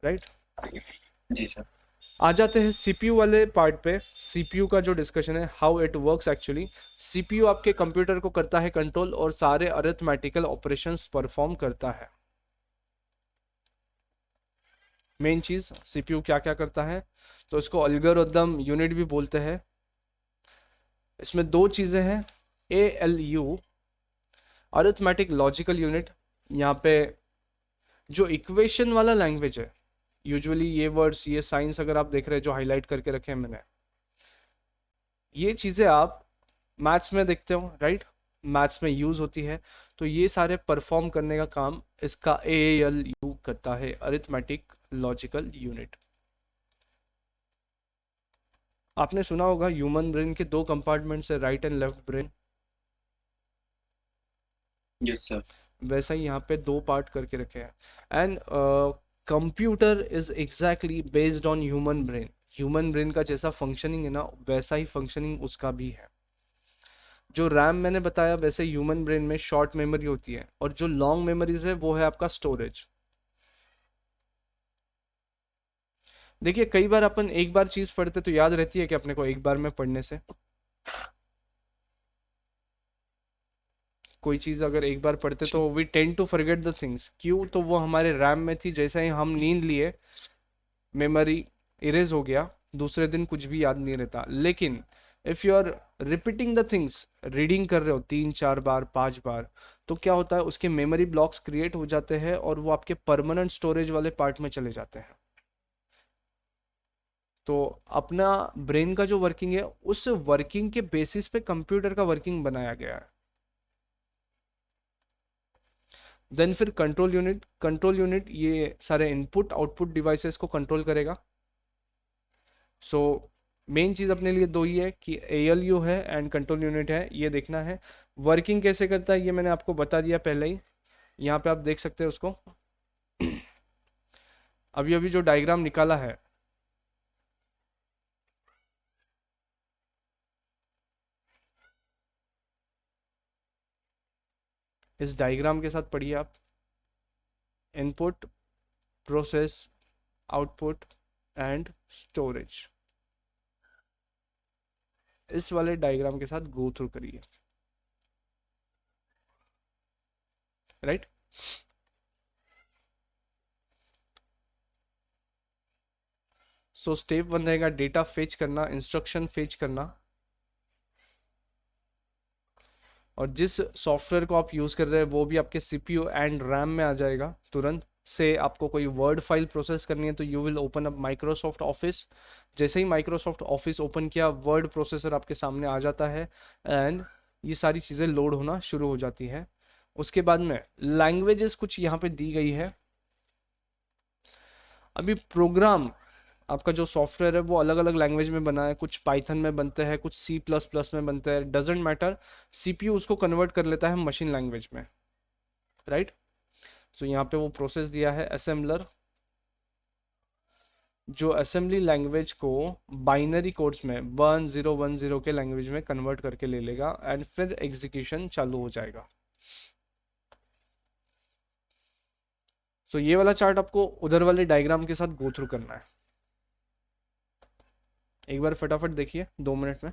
राइट। जी सर। आ जाते हैं सीपीयू वाले पार्ट पे। सीपीयू का जो डिस्कशन है, how it works actually. CPU आपके कंप्यूटर को करता है कंट्रोल, और सारे अरिथमेटिकल ऑपरेशंस परफॉर्म करता है। मेन चीज सीपीयू क्या क्या करता है, तो इसको एल्गोरिथम यूनिट भी बोलते हैं। इसमें दो चीजें हैं, एएलयू अरिथमेटिक लॉजिकल यूनिट। यहाँ पे जो इक्वेशन वाला लैंग्वेज है, यूजुअली ये वर्ड्स, ये साइंस अगर आप देख रहे हैं जो हाईलाइट करके रखे हैं मैंने, ये चीज़ें आप मैथ्स में देखते हो, राइट, मैथ्स में यूज़ होती है। तो ये सारे परफॉर्म करने का काम इसका एएलयू करता है, अरिथमेटिक लॉजिकल यूनिट। आपने सुना होगा ह्यूमन ब्रेन के दो कंपार्टमेंट्स है, right and left brain. Yes sir. वैसा ही यहाँ पे दो पार्ट करके रखे हैं। And computer is exactly based on human brain. Human brain का जैसा फंक्शनिंग है ना, वैसा ही फंक्शनिंग उसका भी है। जो रैम मैंने बताया, वैसे ह्यूमन ब्रेन में शॉर्ट मेमोरी होती है, और जो लॉन्ग मेमोरीज है वो है आपका स्टोरेज। देखिए कई बार अपन एक बार चीज पढ़ते तो याद रहती है कि अपने को एक बार में पढ़ने से, कोई चीज अगर एक बार पढ़ते तो we tend to forget the things. क्यों? तो वो हमारे रैम में थी, जैसे ही हम नींद लिए मेमोरी इरेज हो गया, दूसरे दिन कुछ भी याद नहीं रहता। लेकिन if you are repeating the things, reading कर रहे हो 3 4 बार 5 बार, तो क्या होता है उसके मेमोरी ब्लॉक्स क्रिएट हो जाते हैं और वो आपके परमानेंट स्टोरेज वाले पार्ट में चले जाते हैं। तो अपना ब्रेन का जो वर्किंग है उस वर्किंग के बेसिस पे कंप्यूटर का वर्किंग बनाया गया है। देन फिर कंट्रोल यूनिट ये सारे इनपुट आउटपुट डिवाइसेस को कंट्रोल करेगा। सो मेन चीज अपने लिए दो ही है कि ALU है एंड कंट्रोल यूनिट है, ये देखना है। वर्किंग कैसे करता है ये मैंने आपको बता दिया पहले ही, यहाँ पे आप देख सकते हैं उसको। अभी अभी जो डायग्राम निकाला है, इस डायग्राम के साथ पढ़िए आप। Input, process, output and storage, इस वाले डायग्राम के साथ गो थ्रू करिए, राइट। सो स्टेप 1 रहेगा डेटा फेच करना, इंस्ट्रक्शन फेच करना। और जिस सॉफ्टवेयर को आप यूज कर रहे हैं वो भी आपके CPU एंड रैम में आ जाएगा तुरंत से। आपको कोई वर्ड फाइल प्रोसेस करनी है तो you will open up Microsoft office. जैसे ही माइक्रोसॉफ्ट ऑफिस ओपन किया, वर्ड प्रोसेसर आपके सामने आ जाता है एंड ये सारी चीज़ें लोड होना शुरू हो जाती है। उसके बाद में लैंग्वेजेस कुछ यहाँ पे दी गई है। अभी प्रोग्राम आपका जो सॉफ्टवेयर है वो अलग अलग लैंग्वेज में बना है, कुछ पाइथन में बनते हैं, कुछ C++ में बनते हैं, डजेंट मैटर। CPU उसको कन्वर्ट कर लेता है मशीन लैंग्वेज में, राइट। सो यहाँ पे वो प्रोसेस दिया है असेंबलर, जो असेंबली लैंग्वेज को बाइनरी कोड्स में 1010 के लैंग्वेज में कन्वर्ट करके ले लेगा एंड फिर एग्जीक्यूशन चालू हो जाएगा। सो ये वाला चार्ट आपको उधर वाले डायग्राम के साथ गो थ्रू करना है। एक बार फटाफट देखिए 2 मिनट में।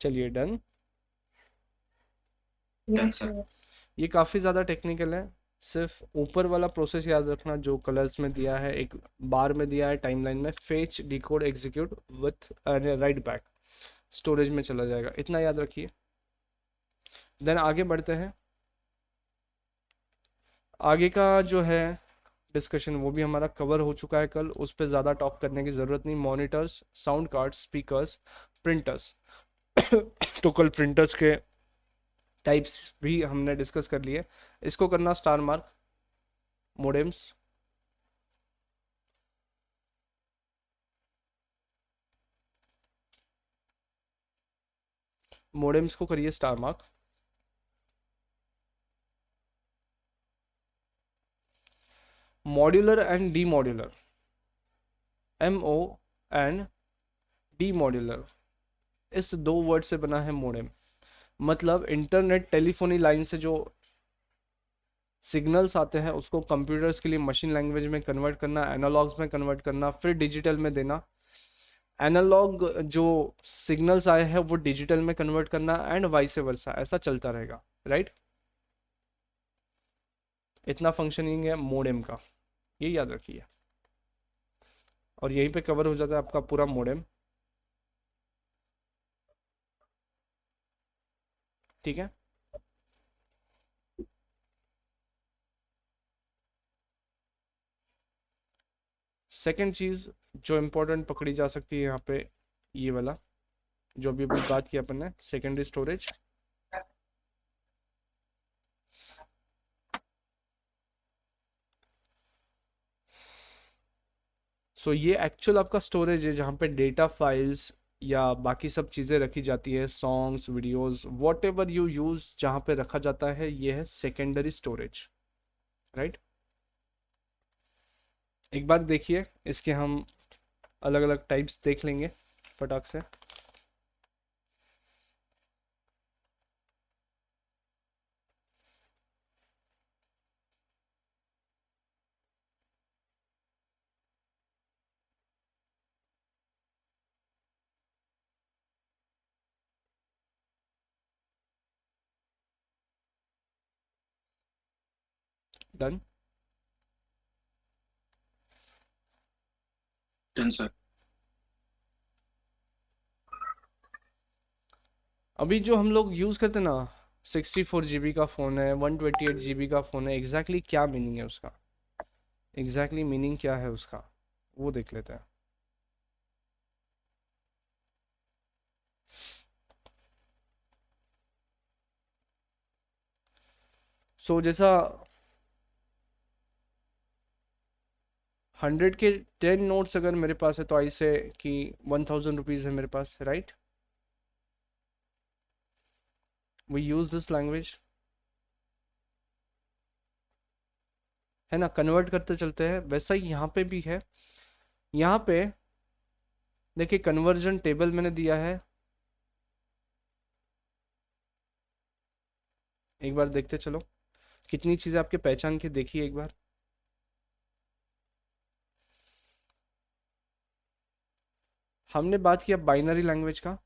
चलिए done. Done Yes, sir. sir. ये काफ़ी ज़्यादा टेक्निकल है। सिर्फ ऊपर वाला प्रोसेस याद रखना जो कलर्स में दिया है, एक बार में दिया है टाइमलाइन में, fetch decode execute with right back, storage में चला जाएगा, इतना याद रखिए। देन आगे बढ़ते हैं। आगे का जो है डिस्कशन वो भी हमारा कवर हो चुका है कल, उस पर ज़्यादा टॉक करने की ज़रूरत नहीं। Monitors, sound cards, speakers, printers तो कल प्रिंटर्स के टाइप्स भी हमने डिस्कस कर लिए। इसको करना स्टार मार्क। मोडेम्स, मोडेम्स को करिए star mark. Modular and D modular, MO and D modular, इस 2 वर्ड से बना है मोडेम। मतलब इंटरनेट टेलीफोनी लाइन से जो सिग्नल्स आते हैं उसको कंप्यूटर्स के लिए मशीन लैंग्वेज में कन्वर्ट करना, एनालॉग्स में कन्वर्ट करना, फिर डिजिटल में देना एनालॉग जो सिग्नल्स आए हैं वो डिजिटल में कन्वर्ट करना एंड वाइस वर्सा, ऐसा चलता रहेगा, राइट। इतना फंक्शनिंग है मोडेम का, ये याद रखिए। और यहीं पे कवर हो जाता है आपका पूरा मोडेम, ठीक है। सेकंड चीज जो इम्पोर्टेंट पकड़ी जा सकती है यहाँ पे, ये वाला जो अभी अभी बात की अपन ने, सेकेंडरी स्टोरेज। सो ये एक्चुअल आपका स्टोरेज है जहाँ पे डेटा फाइल्स या बाकी सब चीज़ें रखी जाती है, songs, videos, what ever you use, जहाँ पे रखा जाता है, ये है सेकेंडरी स्टोरेज, राइट। एक बार देखिए, इसके हम अलग अलग टाइप्स देख लेंगे फटाक से। डन। Done sir. अभी जो हम लोग यूज़ करते हैं ना, 64 GB का फ़ोन है, 128 GB का फ़ोन है, एग्जैक्टली क्या मीनिंग है उसका, एग्जैक्टली मीनिंग क्या है उसका, वो देख लेते हैं। जैसा 100 के 10 नोट्स अगर मेरे पास है तो आई से कि 1000 रुपीज़ है मेरे पास, right. We use this language, है ना, कन्वर्ट करते चलते हैं। वैसा ही यहाँ पे भी है। यहाँ पे देखिए कन्वर्जन टेबल मैंने दिया है, एक बार देखते चलो कितनी चीज़ें आपके पहचान के, देखिए एक बार। हमने बात किया बाइनरी लैंग्वेज का,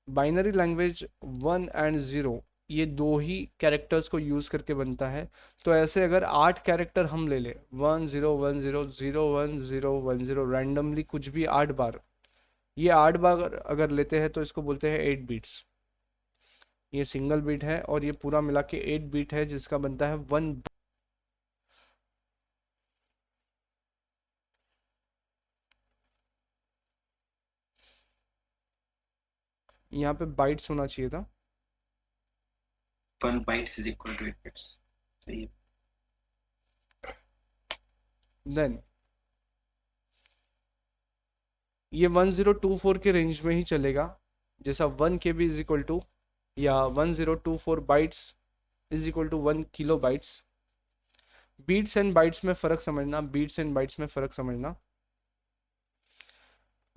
बाइनरी लैंग्वेज 1 एंड 0, ये दो ही कैरेक्टर्स को यूज करके बनता है। तो ऐसे अगर 8 कैरेक्टर हम ले ले, 1010010101 रैंडमली कुछ भी 8 बार, ये 8 बार अगर लेते हैं तो इसको बोलते हैं 8 बीट्स। ये सिंगल बीट है और ये पूरा मिला के 8 बीट है, जिसका बनता है 1। यहाँ पे बाइट्स होना चाहिए था। 1 bytes is equal to 8 bits। सही है। देन ये 1024 के रेंज में ही चलेगा, जैसा 1 KB इज इक्वल टू, या 1024 bytes is equal to 1 KB। Bits and bytes में फ़र्क समझना, बीट्स एंड बाइट्स में फ़र्क समझना।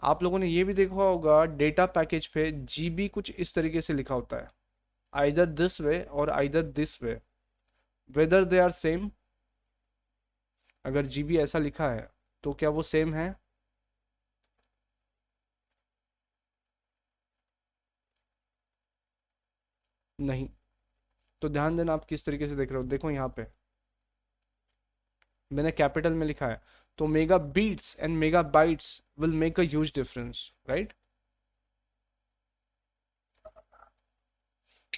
आप लोगों ने ये भी देखा होगा डेटा पैकेज पे जीबी कुछ इस तरीके से लिखा होता है, आइदर दिस वे और either this way, whether they are same. अगर जीबी ऐसा लिखा है तो क्या वो सेम है? नहीं। तो ध्यान देना आप किस तरीके से देख रहे हो। देखो यहाँ पे मैंने कैपिटल में लिखा है, तो megabits and megabytes will make a huge difference, right.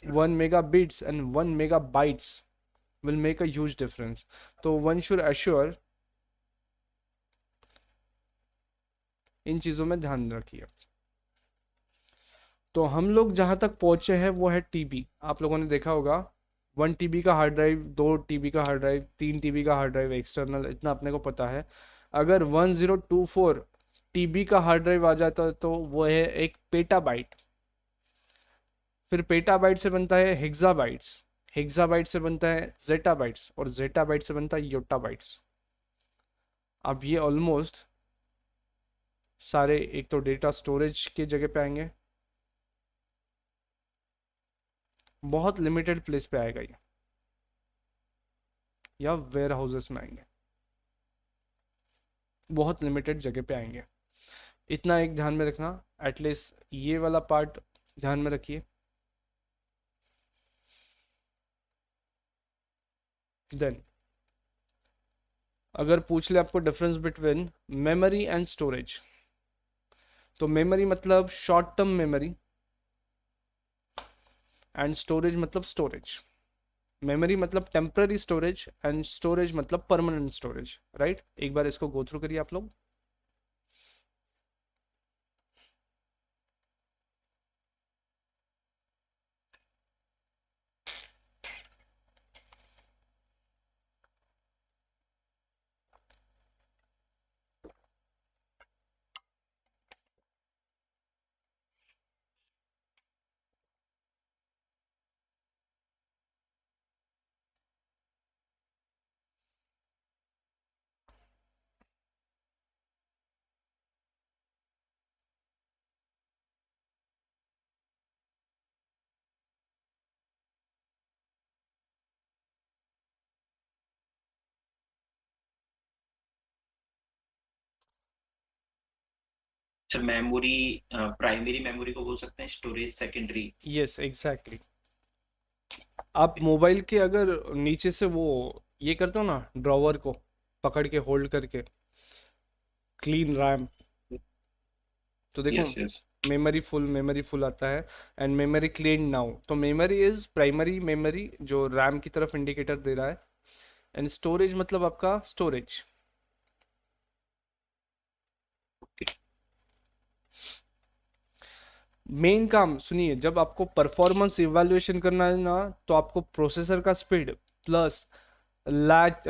1 megabits and 1 megabytes will make a huge difference. तो one should assure, इन चीज़ों में ध्यान रखिए। तो हम लोग जहाँ तक पहुँचे हैं वो है टीबी। आप लोगों ने देखा होगा 1 TB का हार्ड ड्राइव, 2 TB का हार्ड ड्राइव, 3 TB का हार्ड ड्राइव एक्सटर्नल, इतना अपने को पता है। अगर 1024 TB का हार्ड ड्राइव आ जाता है तो वो है एक पेटाबाइट। फिर पेटाबाइट से बनता है हेक्साबाइट्स, हेक्साबाइट से बनता है जेटाबाइट्स, और जेटाबाइट से बनता है योटाबाइट्स। अब ये ऑलमोस्ट सारे एक तो डेटा स्टोरेज के जगह पे आएंगे, बहुत लिमिटेड प्लेस पे आएगा ये। या वेयर हाउसेस में आएंगे, बहुत लिमिटेड जगह पे आएंगे। इतना एक ध्यान में रखना, एटलीस्ट ये वाला पार्ट ध्यान में रखिए। देन अगर पूछ ले आपको difference between memory and storage, तो मेमोरी मतलब short term memory and storage मतलब स्टोरेज। मेमोरी मतलब टेम्पररी स्टोरेज एंड स्टोरेज मतलब परमानेंट स्टोरेज, राइट। एक बार इसको गो थ्रू करिए आप लोग। अच्छा, मेमोरी प्राइमरी मेमोरी को बोल सकते हैं, स्टोरेज सेकेंडरी। Yes exactly. आप मोबाइल के अगर नीचे से वो ये करते हो ना, ड्रॉवर को पकड़ के होल्ड करके, क्लीन रैम, तो देखो यस यस। मेमोरी फुल आता है एंड मेमोरी क्लीन नाउ। तो मेमोरी इज प्राइमरी मेमोरी जो रैम की तरफ इंडिकेटर दे रहा है, एंड स्टोरेज मतलब आपका स्टोरेज। मेन काम सुनिए, जब आपको परफॉर्मेंस इवैल्यूएशन करना है ना, तो आपको प्रोसेसर का स्पीड प्लस लैच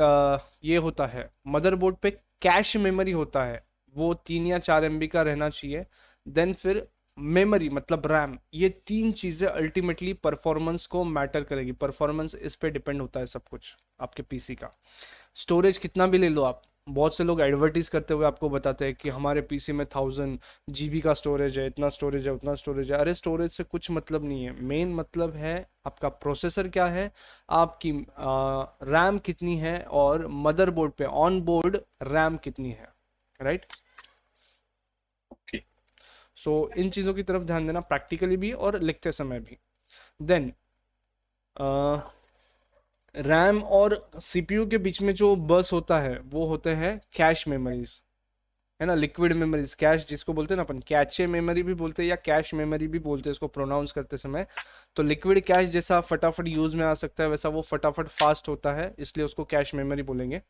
ये होता है, मदरबोर्ड पे कैश मेमोरी होता है, वो 3 या 4 MB का रहना चाहिए। देन फिर मेमोरी मतलब रैम, ये तीन चीजें अल्टीमेटली परफॉर्मेंस को मैटर करेगी। परफॉर्मेंस इस पे डिपेंड होता है सब कुछ आपके पीसी का। स्टोरेज कितना भी ले लो आप, बहुत से लोग एडवर्टीज करते हुए आपको बताते हैं कि हमारे पीसी में 1000 GB का स्टोरेज है, इतना स्टोरेज है, उतना स्टोरेज है। अरे स्टोरेज से कुछ मतलब नहीं है, मेन मतलब है आपका प्रोसेसर क्या है, आपकी रैम कितनी है, और मदरबोर्ड पे ऑन बोर्ड रैम कितनी है, राइट। ओके। सो इन चीज़ों की तरफ ध्यान देना, प्रैक्टिकली भी और लिखते समय भी। देन रैम और सीपीयू के बीच में जो बस होता है वो होते हैं कैश मेमोरीज, है ना, लिक्विड मेमोरीज। कैश जिसको बोलते हैं ना अपन, कैचे मेमोरी भी बोलते हैं या कैश मेमोरी भी बोलते हैं इसको प्रोनाउंस करते समय। तो लिक्विड कैश जैसा फटाफट यूज में आ सकता है, वैसा वो फटाफट फास्ट होता है, इसलिए उसको कैश मेमोरी बोलेंगे।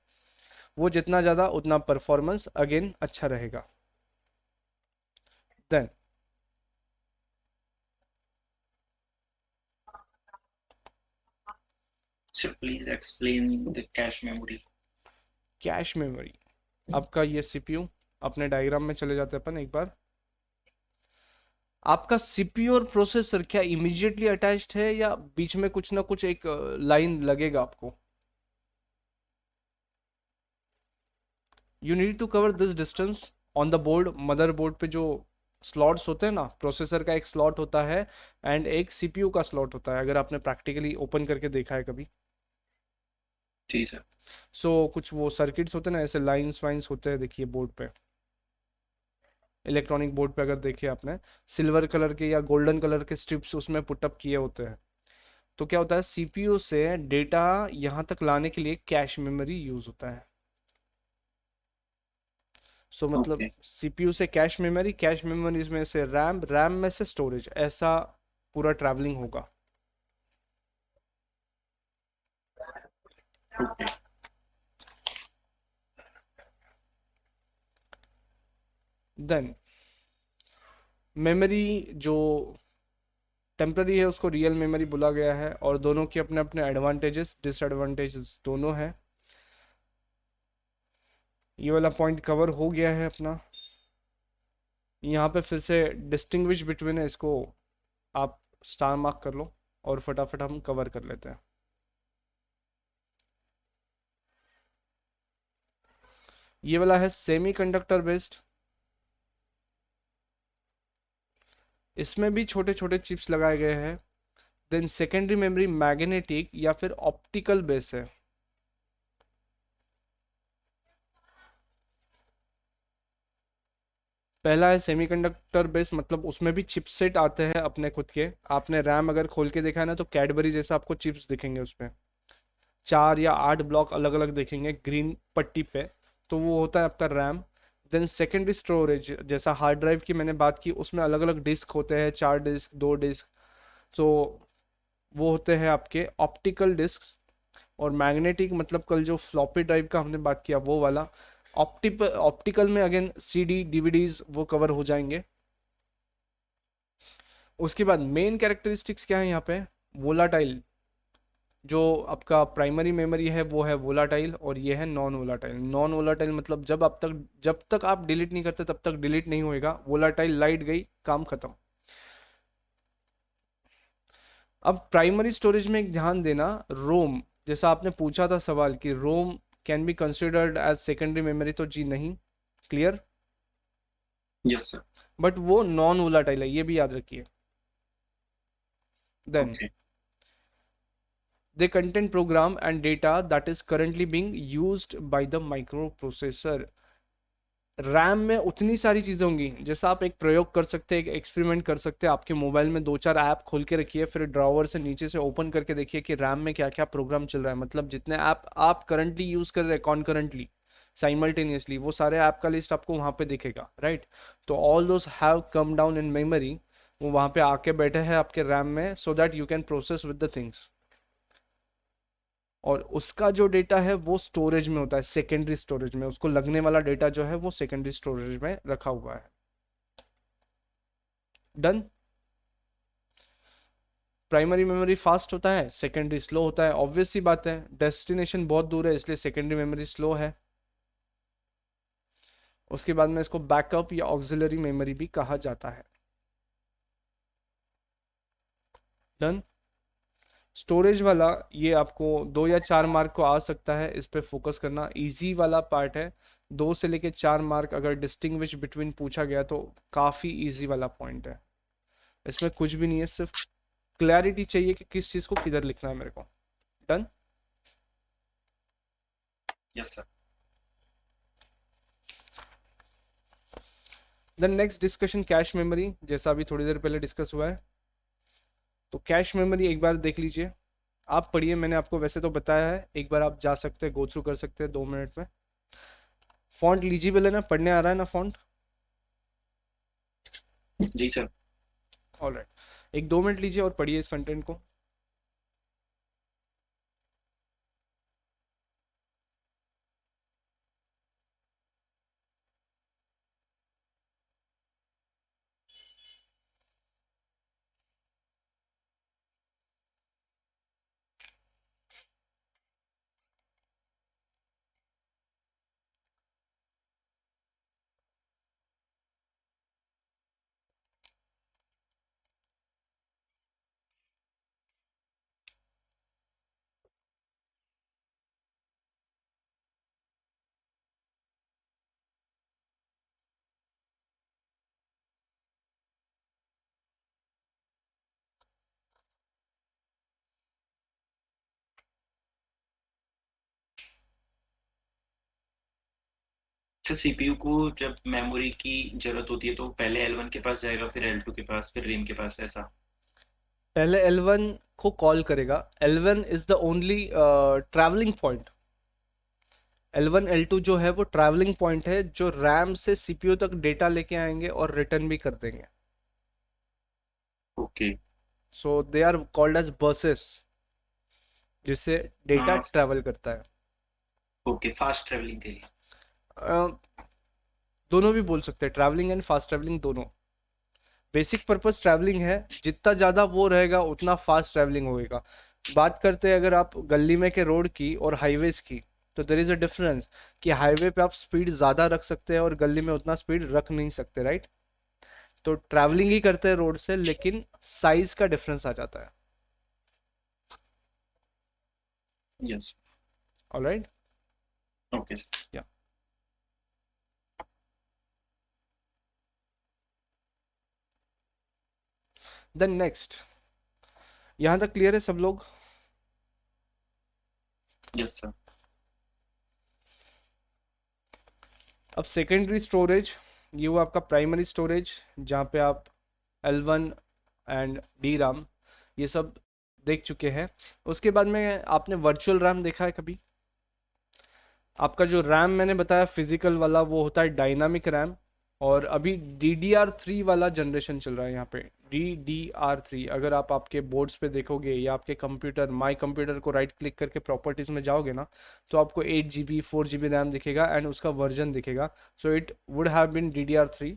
वो जितना ज़्यादा उतना परफॉर्मेंस अगेन अच्छा रहेगा। Then so please explain the cache memory. Cache memory आपका ये सीपीयू, अपने डायग्राम में चले जाते हैं अपन एक बार। आपका सीपीयू और प्रोसेसर क्या इमीडिएटली अटैच्ड है, या बीच में कुछ ना कुछ एक लाइन लगेगा आपको। You need to cover this distance on the board. Motherboard पे जो स्लॉट्स होते हैं ना, प्रोसेसर का एक स्लॉट होता है एंड एक सीपीयू का स्लॉट होता है, अगर आपने प्रैक्टिकली ओपन करके देखा है कभी। जी सर। सो कुछ वो सर्किट्स होते हैं ना, ऐसे लाइंस वाइंस होते हैं, देखिए बोर्ड पे, इलेक्ट्रॉनिक बोर्ड पे अगर देखे आपने, सिल्वर कलर के या गोल्डन कलर के स्ट्रिप्स उसमें पुटअप किए होते हैं। तो क्या होता है, सीपीयू से डेटा यहाँ तक लाने के लिए कैश मेमोरी यूज होता है। सो मतलब ओके। सीपीयू से कैश मेमोरी, कैश मेमोरीज में से रैम, रैम में से स्टोरेज, ऐसा पूरा ट्रैवलिंग होगा। ओके। देन मेमोरी जो टेम्पररी है उसको रियल मेमोरी बोला गया है, और दोनों के अपने अपने एडवांटेजेस डिसएडवांटेजेस दोनों है। ये वाला पॉइंट कवर हो गया है अपना। यहाँ पे फिर से डिस्टिंग्विश बिटवीन है, इसको आप स्टार मार्क कर लो और फटाफट हम कवर कर लेते हैं। ये वाला है सेमीकंडक्टर बेस्ड, इसमें भी छोटे छोटे चिप्स लगाए गए हैं। देन सेकेंडरी मेमोरी मैग्नेटिक या फिर ऑप्टिकल बेस है। पहला है सेमीकंडक्टर बेस्ड, मतलब उसमें भी चिपसेट आते हैं अपने खुद के। आपने रैम अगर खोल के देखा है ना तो कैडबरी जैसा आपको चिप्स दिखेंगे उसमें, 4 या 8 ब्लॉक अलग अलग देखेंगे ग्रीन पट्टी पे, तो वो होता है आपका रैम। देन सेकेंडरी स्टोरेज, जैसा हार्ड ड्राइव की मैंने बात की, उसमें अलग अलग डिस्क होते हैं, 4 डिस्क, 2 डिस्क, तो वो होते हैं आपके ऑप्टिकल डिस्क। और मैग्नेटिक मतलब कल जो फ्लॉपी ड्राइव का हमने बात किया वो वाला। ऑप्टिकल में अगेन सीडी डीवीडीज वो कवर हो जाएंगे। उसके बाद मेन कैरेक्टरिस्टिक्स क्या है यहाँ पे, वोलाटाइल। जो आपका प्राइमरी मेमोरी है वो है वोलाटाइल, और ये है नॉन वोलाटाइल। नॉन वोलाटाइल मतलब जब तक आप डिलीट नहीं करते तब तक डिलीट नहीं होएगा। वोलाटाइल लाइट गई, काम खत्म। अब प्राइमरी स्टोरेज में एक ध्यान देना, रोम, जैसा आपने पूछा था सवाल कि ROM can be considered as secondary memory, तो जी नहीं, क्लियर। Yes sir. बट वो नॉन वोलाटाइल है, ये भी याद रखिए। Then okay. they contain program and data that is currently being used by the microprocessor। RAM में उतनी सारी चीजें होंगी, जैसा आप एक प्रयोग कर सकते हैं, एक एक्सपेरिमेंट कर सकते हैं, आपके मोबाइल में 2-4 ऐप खोल के रखिए, फिर ड्रॉवर से नीचे से ओपन करके देखिए कि रैम में क्या क्या प्रोग्राम चल रहा है। मतलब जितने ऐप आप करंटली यूज कर रहे हैं कॉन्करेंटली, साइमल्टेनियसली, वो सारे ऐप का लिस्ट आपको वहां पे दिखेगा, राइट। तो all those have come down in memory, वो वहां पे आके बैठे हैं आपके रैम में, so that you can process with the things. और उसका जो डेटा है वो स्टोरेज में होता है, सेकेंडरी स्टोरेज में, उसको लगने वाला डेटा जो है वो सेकेंडरी स्टोरेज में रखा हुआ है। डन। प्राइमरी मेमोरी फास्ट होता है, सेकेंडरी स्लो होता है, ऑब्वियस सी बात है, डेस्टिनेशन बहुत दूर है इसलिए सेकेंडरी मेमोरी स्लो है। उसके बाद में इसको बैकअप या ऑक्सिलरी मेमोरी भी कहा जाता है। डन। स्टोरेज वाला ये आपको 2 या 4 मार्क को आ सकता है, इस पे फोकस करना, इजी वाला पार्ट है। 2 से लेके 4 मार्क अगर डिस्टिंग्विश बिटवीन पूछा गया तो काफी इजी वाला पॉइंट है, इसमें कुछ भी नहीं है, सिर्फ क्लैरिटी चाहिए कि किस चीज को किधर लिखना है मेरे को। Done. Yes sir. Then next discussion cache memory, जैसा अभी थोड़ी देर पहले डिस्कस हुआ है। तो कैश मेमोरी एक बार देख लीजिए, आप पढ़िए, मैंने आपको वैसे तो बताया है, एक बार आप जा सकते हैं, गो थ्रू कर सकते हैं 2 मिनट में। फॉन्ट लीजिबल है ना, पढ़ने आ रहा है ना फॉन्ट? जी सर। ऑलराइट, एक 2 मिनट लीजिए और पढ़िए इस कंटेंट को। सर सीपीयू को जब मेमोरी की जरूरत होती है तो पहले L1 के पास जाएगा, फिर L2 के पास, फिर रैम के पास, ऐसा? पहले L1 को कॉल करेगा, L1 is the only travelling point. L1 L2 जो है वो ट्रैवलिंग पॉइंट है, जो रैम से सीपीयू तक डेटा लेके आएंगे और रिटर्न भी कर देंगे। Okay. So they are called as buses, जिससे डेटा हाँ। ट्रैवल करता है। ओके, फास्ट ट्रेवलिंग के लिए। दोनों भी बोल सकते हैं, ट्रैवलिंग एंड फास्ट ट्रैवलिंग दोनों। बेसिक पर्पस ट्रैवलिंग है, जितना ज़्यादा वो रहेगा उतना फास्ट ट्रैवलिंग होएगा। बात करते हैं अगर आप गली में के रोड की और हाईवेज की, तो देयर इज अ डिफरेंस कि हाईवे पे आप स्पीड ज़्यादा रख सकते हैं और गली में उतना स्पीड रख नहीं सकते, राइट। तो ट्रैवलिंग ही करते हैं रोड से, लेकिन साइज का डिफरेंस आ जाता है। यस। ऑलराइट। Okay sir. या देन नेक्स्ट, यहाँ तक क्लियर है सब लोग? Yes sir. अब सेकेंडरी स्टोरेज, ये वो आपका प्राइमरी स्टोरेज जहाँ पे आप L1 एंड डी रैम ये सब देख चुके हैं। उसके बाद में आपने वर्चुअल रैम देखा है कभी? आपका जो रैम मैंने बताया फिजिकल वाला वो होता है डायनामिक रैम, और अभी DDR3 वाला जनरेशन चल रहा है यहाँ पे। DDR3 अगर आप आपके बोर्ड्स पे देखोगे या आपके कंप्यूटर माई कंप्यूटर को राइट क्लिक करके प्रॉपर्टीज में जाओगे ना, तो आपको 8 GB 4 GB रैम दिखेगा एंड उसका वर्जन दिखेगा। So it would have been DDR3।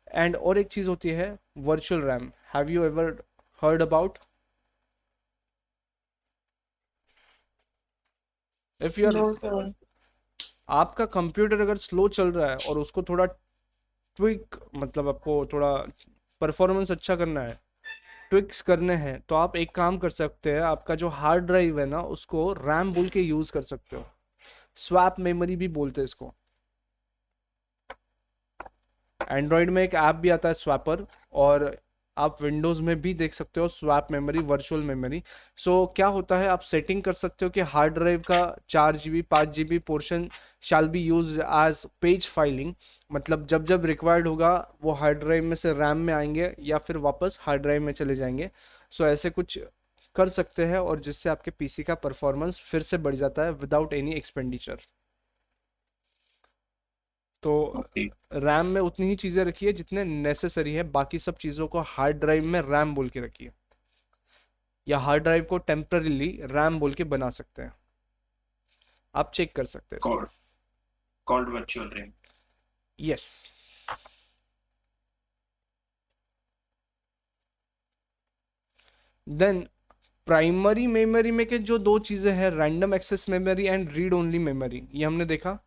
And और एक चीज़ होती है virtual RAM. Have you ever heard about? If you are No, Yes, sir. आपका कंप्यूटर अगर स्लो चल रहा है और उसको थोड़ा ट्विक मतलब आपको थोड़ा परफॉर्मेंस अच्छा करना है, ट्विक्स करने हैं, तो आप एक काम कर सकते हैं, आपका जो हार्ड ड्राइव है ना उसको रैम बोल के यूज कर सकते हो। स्वैप मेमोरी भी बोलते हैं इसको। एंड्रॉयड में एक ऐप भी आता है स्वैपर, और आप विंडोज में भी देख सकते हो स्वैप मेमोरी, वर्चुअल मेमोरी। सो क्या होता है, आप सेटिंग कर सकते हो कि हार्ड ड्राइव का 4 GB 5 GB portion shall be use as page filing. मतलब जब जब रिक्वायर्ड होगा वो हार्ड ड्राइव में से रैम में आएंगे या फिर वापस हार्ड ड्राइव में चले जाएंगे। सो ऐसे कुछ कर सकते हैं, और जिससे आपके पीसी का परफॉर्मेंस फिर से बढ़ जाता है विदाउट एनी एक्सपेंडिचर। तो ओके। रैम में उतनी ही चीज़ें रखिए जितने नेसेसरी है, बाकी सब चीज़ों को हार्ड ड्राइव में रैम बोल के रखिए, या हार्ड ड्राइव को टेम्पररीली रैम बोल के बना सकते हैं। आप चेक कर सकते हैं इसको। Called virtual RAM. Yes. Then primary memory में के जो दो चीज़ें हैं, random access memory and read only memory, ये हमने देखा।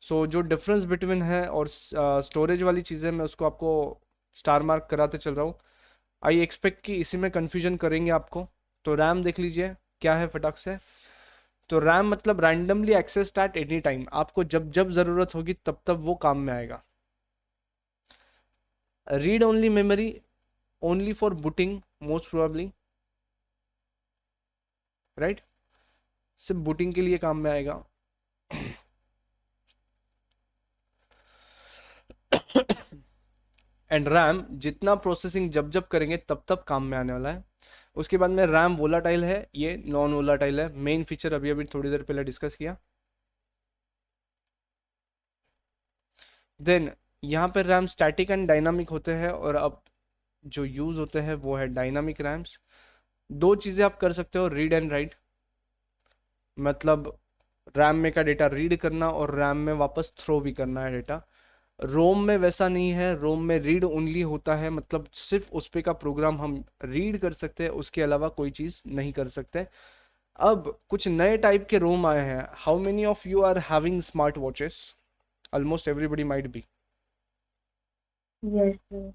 सो जो डिफरेंस बिटवीन है और स्टोरेज वाली चीज़ें मैं उसको आपको स्टार मार्क कराते चल रहा हूँ। आई एक्सपेक्ट कि इसी में कंफ्यूजन करेंगे आपको। तो रैम देख लीजिए क्या है फटाक से। तो रैम मतलब randomly accessed at any time, आपको जब जब ज़रूरत होगी तब तब वो काम में आएगा। Read only memory, only for booting most probably, right? सिर्फ बूटिंग के लिए काम में आएगा। एंड रैम जितना प्रोसेसिंग जब जब करेंगे तब तब काम में आने वाला है। उसके बाद में रैम वोलाटाइल है, ये नॉन वोलाटाइल है। मेन फीचर अभी अभी थोड़ी देर पहले डिस्कस किया। देन यहाँ पे रैम स्टैटिक एंड डायनामिक होते हैं, और अब जो यूज होते हैं वो है डायनामिक रैम्स। दो चीज़ें आप कर सकते हो, रीड एंड राइट। मतलब रैम में का डेटा रीड करना और रैम में वापस थ्रो भी करना है डेटा। रोम में वैसा नहीं है, रोम में रीड ओनली होता है, मतलब सिर्फ उस पे का प्रोग्राम हम रीड कर सकते हैं, उसके अलावा कोई चीज़ नहीं कर सकते। अब कुछ नए टाइप के रोम आए हैं। How many of you are having smart watches? Almost everybody might be. Yes, sir.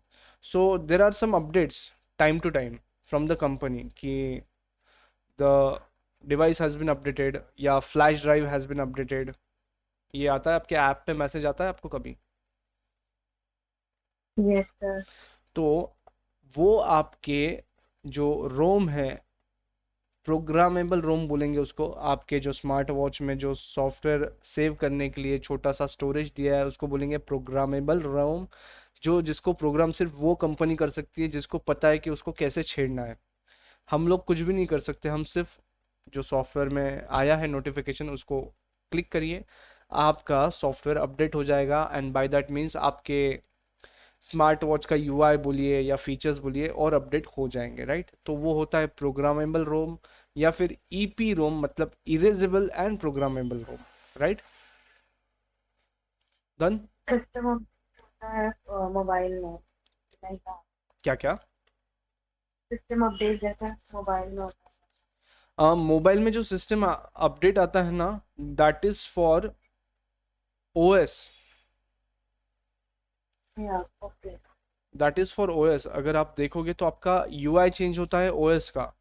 So there are some updates time to time from the company कि the device has been updated या flash drive has been updated। ये आता है आपके app पे, message आता है आपको कभी? Yes, sir. तो वो आपके जो रोम है, प्रोग्रामेबल रोम बोलेंगे उसको, आपके जो स्मार्ट वॉच में जो सॉफ्टवेयर सेव करने के लिए छोटा सा स्टोरेज दिया है उसको बोलेंगे प्रोग्रामेबल रोम। जो जिसको प्रोग्राम सिर्फ वो कंपनी कर सकती है जिसको पता है कि उसको कैसे छेड़ना है। हम लोग कुछ भी नहीं कर सकते, हम सिर्फ जो सॉफ्टवेयर में आया है नोटिफिकेशन उसको क्लिक करिए, आपका सॉफ्टवेयर अपडेट हो जाएगा। एंड बाय दैट मीन्स आपके स्मार्ट वॉच का यूआई बोलिए या फीचर्स बोलिए और अपडेट हो जाएंगे, राइट? तो वो होता है प्रोग्रामेबल रोम, या फिर ईपी रोम, मतलब erasable and programmable Rome, right? Done? System होता है मोबाइल में, नहीं का क्या क्या? सिस्टम अपडेट जैसा मोबाइल में होता है। मोबाइल में जो सिस्टम अपडेट आता है ना, that is for OS. Yeah, okay. That is for OS. अगर आप देखोगे तो आपका यूआई चेंज होता है ओएस का,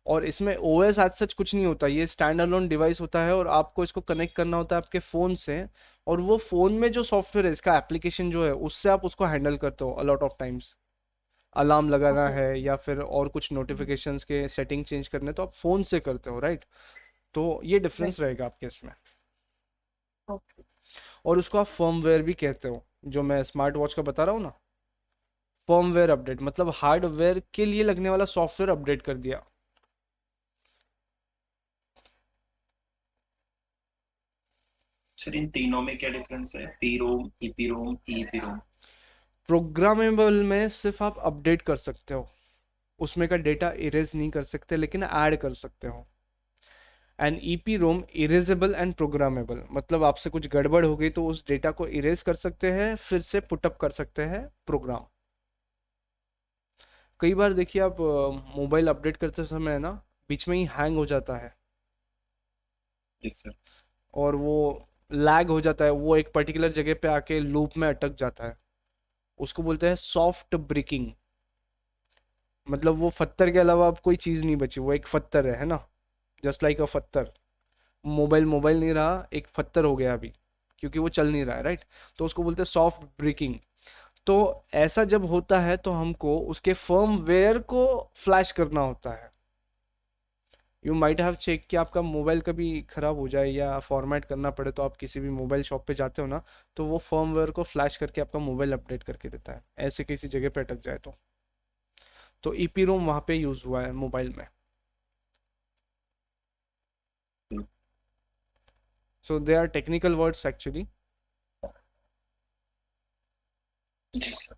और इसमें ओएस आज सच कुछ नहीं होता, ये स्टैंड अलोन डिवाइस होता है, और आपको इसको कनेक्ट करना होता है आपके फ़ोन से। और वो फ़ोन में जो सॉफ्टवेयर है, इसका एप्लीकेशन जो है, उससे आप उसको हैंडल करते हो अलॉट ऑफ टाइम्स। अलार्म लगाना Okay. है या फिर और कुछ नोटिफिकेशंस के सेटिंग चेंज करने, तो आप फ़ोन से करते हो, राइट? तो ये Right. डिफरेंस रहेगा आपके इसमें। Okay. और उसको आप फर्मवेयर भी कहते हो, जो मैं स्मार्ट वॉच का बता रहा हूँ ना। फर्मवेयर अपडेट मतलब हार्डवेयर के लिए लगने वाला सॉफ्टवेयर अपडेट कर दिया। सर इन तीनों में क्या डिफरेंस है? पी रोम, ईपी रोम, ईपी रोम? प्रोग्रामेबल में सिर्फ आप अपडेट कर सकते हो, उसमें का डेटा इरेज नहीं कर सकते, लेकिन ऐड कर सकते हो। And EPROM erasable and programmable, मतलब आपसे कुछ गड़बड़ हो गई तो उस डेटा को इरेज कर सकते हैं, फिर से पुटअप कर सकते हैं प्रोग्राम। कई बार देखिए आप मोबाइल अपडेट करते समय ना बीच में ही हैंग हो जाता है यस सर। और वो लैग हो जाता है, वो एक पर्टिकुलर जगह पे आके लूप में अटक जाता है। उसको बोलते हैं सॉफ्ट ब्रेकिंग। मतलब वो पत्थर के अलावा अब कोई चीज नहीं बची, वो एक पत्थर है ना, जस्ट लाइक अ पत्थर। मोबाइल मोबाइल नहीं रहा, एक पत्थर हो गया अभी, क्योंकि वो चल नहीं रहा है, राइट। तो उसको बोलते हैं सॉफ्ट ब्रेकिंग। तो ऐसा जब होता है तो हमको उसके फर्मवेयर को फ्लैश करना होता है। यू माइट हैव चेक कि आपका मोबाइल कभी खराब हो जाए या फॉर्मेट करना पड़े, तो आप किसी भी मोबाइल शॉप पे जाते हो ना, तो वो फर्मवेयर को फ्लैश करके आपका मोबाइल अपडेट करके देता है, ऐसे किसी जगह पे अटक जाए तो ईपी रोम वहाँ पे यूज हुआ है मोबाइल में। So they are technical words actually. जी सर।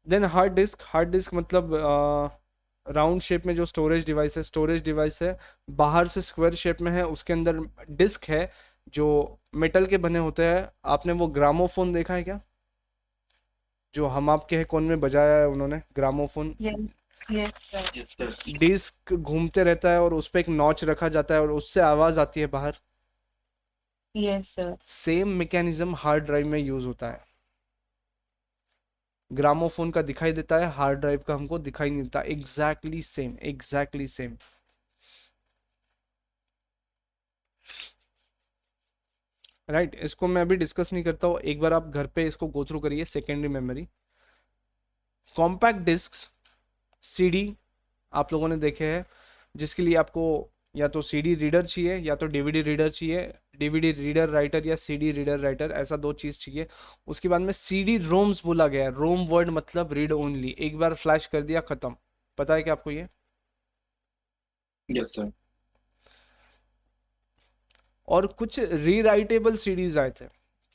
देन हार्ड डिस्क मतलब राउंड शेप में जो स्टोरेज डिवाइस है, बाहर से स्क्वायर शेप में है, उसके अंदर डिस्क है जो मेटल के बने होते हैं। आपने वो ग्रामोफोन देखा है क्या, जो हम आपके है कौन में बजाया है उन्होंने, gramophone. Yes yes sir. Yes sir. Disc घूमते रहता है और उस पे एक नॉच रखा जाता है और उससे आवाज आती है बाहर। Yes sir. Same mechanism hard drive में यूज होता है। ग्रामोफोन का दिखाई देता है, हार्ड ड्राइव का हमको दिखाई नहीं देता। Exactly same, exactly same. Right, इसको मैं अभी डिस्कस नहीं करता हूँ, एक बार आप घर पे इसको गो थ्रू करिए। Secondary memory, compact disc, CD आप लोगों ने देखे हैं, जिसके लिए आपको या तो सीडी रीडर चाहिए या तो डीवीडी रीडर चाहिए। डीवीडी रीडर राइटर या सीडी रीडर राइटर, ऐसा दो चीज चाहिए। उसके बाद में सीडी रोम्स बोला गया है। रोम वर्ड मतलब रीड ओनली, एक बार फ्लैश कर दिया खत्म। पता है क्या आपको ये? Yes sir. और कुछ रीराइटेबल सीडीज आए थे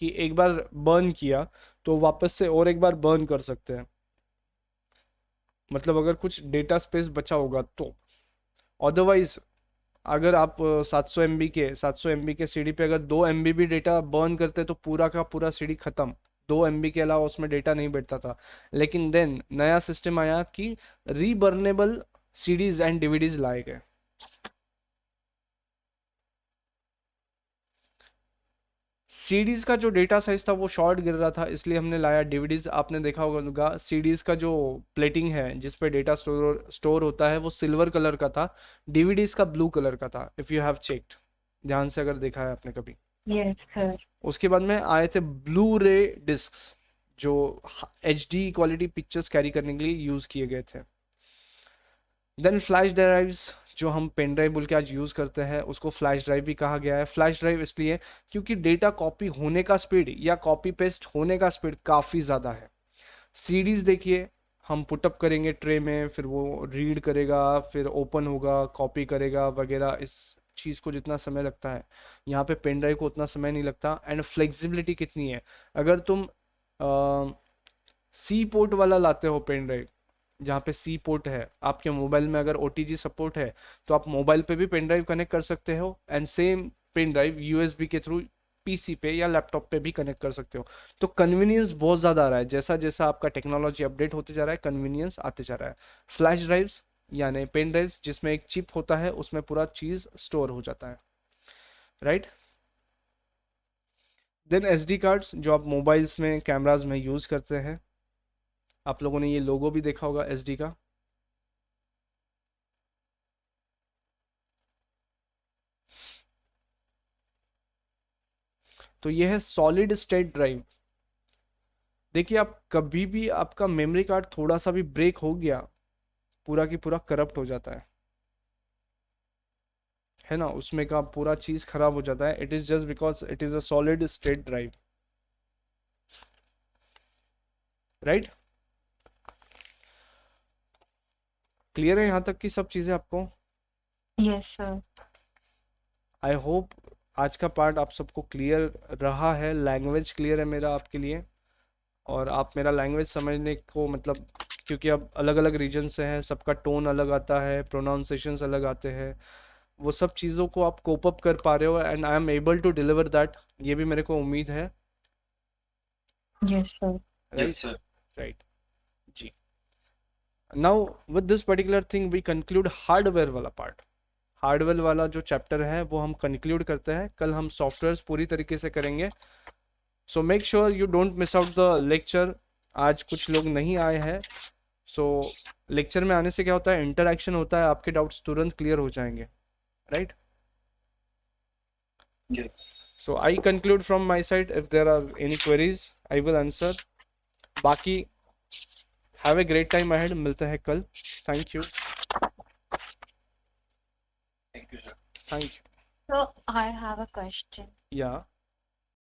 कि एक बार बर्न किया तो वापस से और एक बार बर्न कर सकते हैं, मतलब अगर कुछ डेटा स्पेस बचा होगा तो। अदरवाइज अगर आप 700 MB के सीडी पे अगर 2 MB भी डेटा बर्न करते तो पूरा का पूरा सीडी खत्म। 2 MB के अलावा उसमें डेटा नहीं बैठता था। लेकिन देन नया सिस्टम आया कि रीबर्नेबल सीडीज एंड डीवीडीज लाए गए। सीडीज का जो डेटा साइज था वो शॉर्ट गिर रहा था, इसलिए हमने लाया डीवीडीज। आपने देखा होगा सीडीज का जो प्लेटिंग है जिस पे डेटा स्टोर होता है वो सिल्वर कलर का था, डीवीडीज का ब्लू कलर का था, इफ यू हैव चेक्ड, ध्यान से अगर देखा है आपने कभी। Yes sir. उसके बाद में आए थे ब्लू रे डिस्क, जो HD क्वालिटी पिक्चर्स कैरी करने के लिए यूज किए गए थे। देन फ्लैश ड्राइव्स, जो हम पेन ड्राइव बोल के आज यूज करते हैं, उसको फ्लैश ड्राइव भी कहा गया है। फ्लैश ड्राइव इसलिए क्योंकि डेटा कॉपी होने का स्पीड या कॉपी पेस्ट होने का स्पीड काफी ज्यादा है। सीडीज देखिए, हम पुटअप करेंगे ट्रे में, फिर वो रीड करेगा, फिर ओपन होगा, कॉपी करेगा वगैरह, इस चीज को जितना समय लगता है यहाँ पे पेन ड्राइव को उतना समय नहीं लगता। एंड फ्लेक्सिबिलिटी कितनी है, अगर तुम सी पोर्ट वाला लाते हो पेन ड्राइव, जहाँ पे सी पोर्ट है आपके मोबाइल में, अगर OTG सपोर्ट है तो आप मोबाइल पे भी पेन ड्राइव कनेक्ट कर सकते हो, and same pen drive USB के थ्रू PC पे या लैपटॉप पे भी कनेक्ट कर सकते हो। तो कन्वीनियंस बहुत ज़्यादा आ रहा है, जैसा जैसा आपका टेक्नोलॉजी अपडेट होते जा रहा है कन्वीनियंस आते जा रहा है। फ्लैश ड्राइव्स यानी पेन ड्राइव्स जिसमें एक चिप होता है, उसमें पूरा चीज़ स्टोर हो जाता है, राइट। देन SD कार्ड्स, जो आप मोबाइल्स में कैमराज में यूज़ करते हैं। आप लोगों ने ये लोगो भी देखा होगा SD का। तो ये है सॉलिड स्टेट ड्राइव। देखिए आप कभी भी आपका मेमोरी कार्ड थोड़ा सा भी ब्रेक हो गया, पूरा की पूरा करप्ट हो जाता है ना, उसमें का पूरा चीज खराब हो जाता है। It is just because it is a solid state drive, right. Clear है यहाँ तक की सब चीजें आपको? Yes sir. आई होप आज का पार्ट आप सबको क्लियर रहा है, लैंग्वेज क्लियर है मेरा आपके लिए, और आप मेरा लैंग्वेज समझने को मतलब, क्योंकि अब अलग अलग रीजन से हैं, सबका टोन अलग आता है, प्रोनाउंसिएशंस अलग आते हैं, वो सब चीज़ों को आप कोप अप कर पा रहे हो, and I am able to deliver that, ये भी मेरे को उम्मीद है, yes sir. Yes right sir. Right जी। Now with this particular thing we conclude hardware वाला पार्ट। हार्डवेयर वाला जो चैप्टर है वो हम कंक्लूड करते हैं, कल हम सॉफ्टवेयर पूरी तरीके से करेंगे। So make sure you don't miss out the lecture. आज कुछ लोग नहीं आए हैं, सो लेक्चर में आने से क्या होता है, इंटरेक्शन होता है, आपके डाउट्स तुरंत क्लियर हो जाएंगे, right. Yes. So I conclude from my side, if there are any queries I will answer. बाकी have a great time ahead, मिलते हैं कल। Thank you. Thank you sir. Thank you. So I have a question. या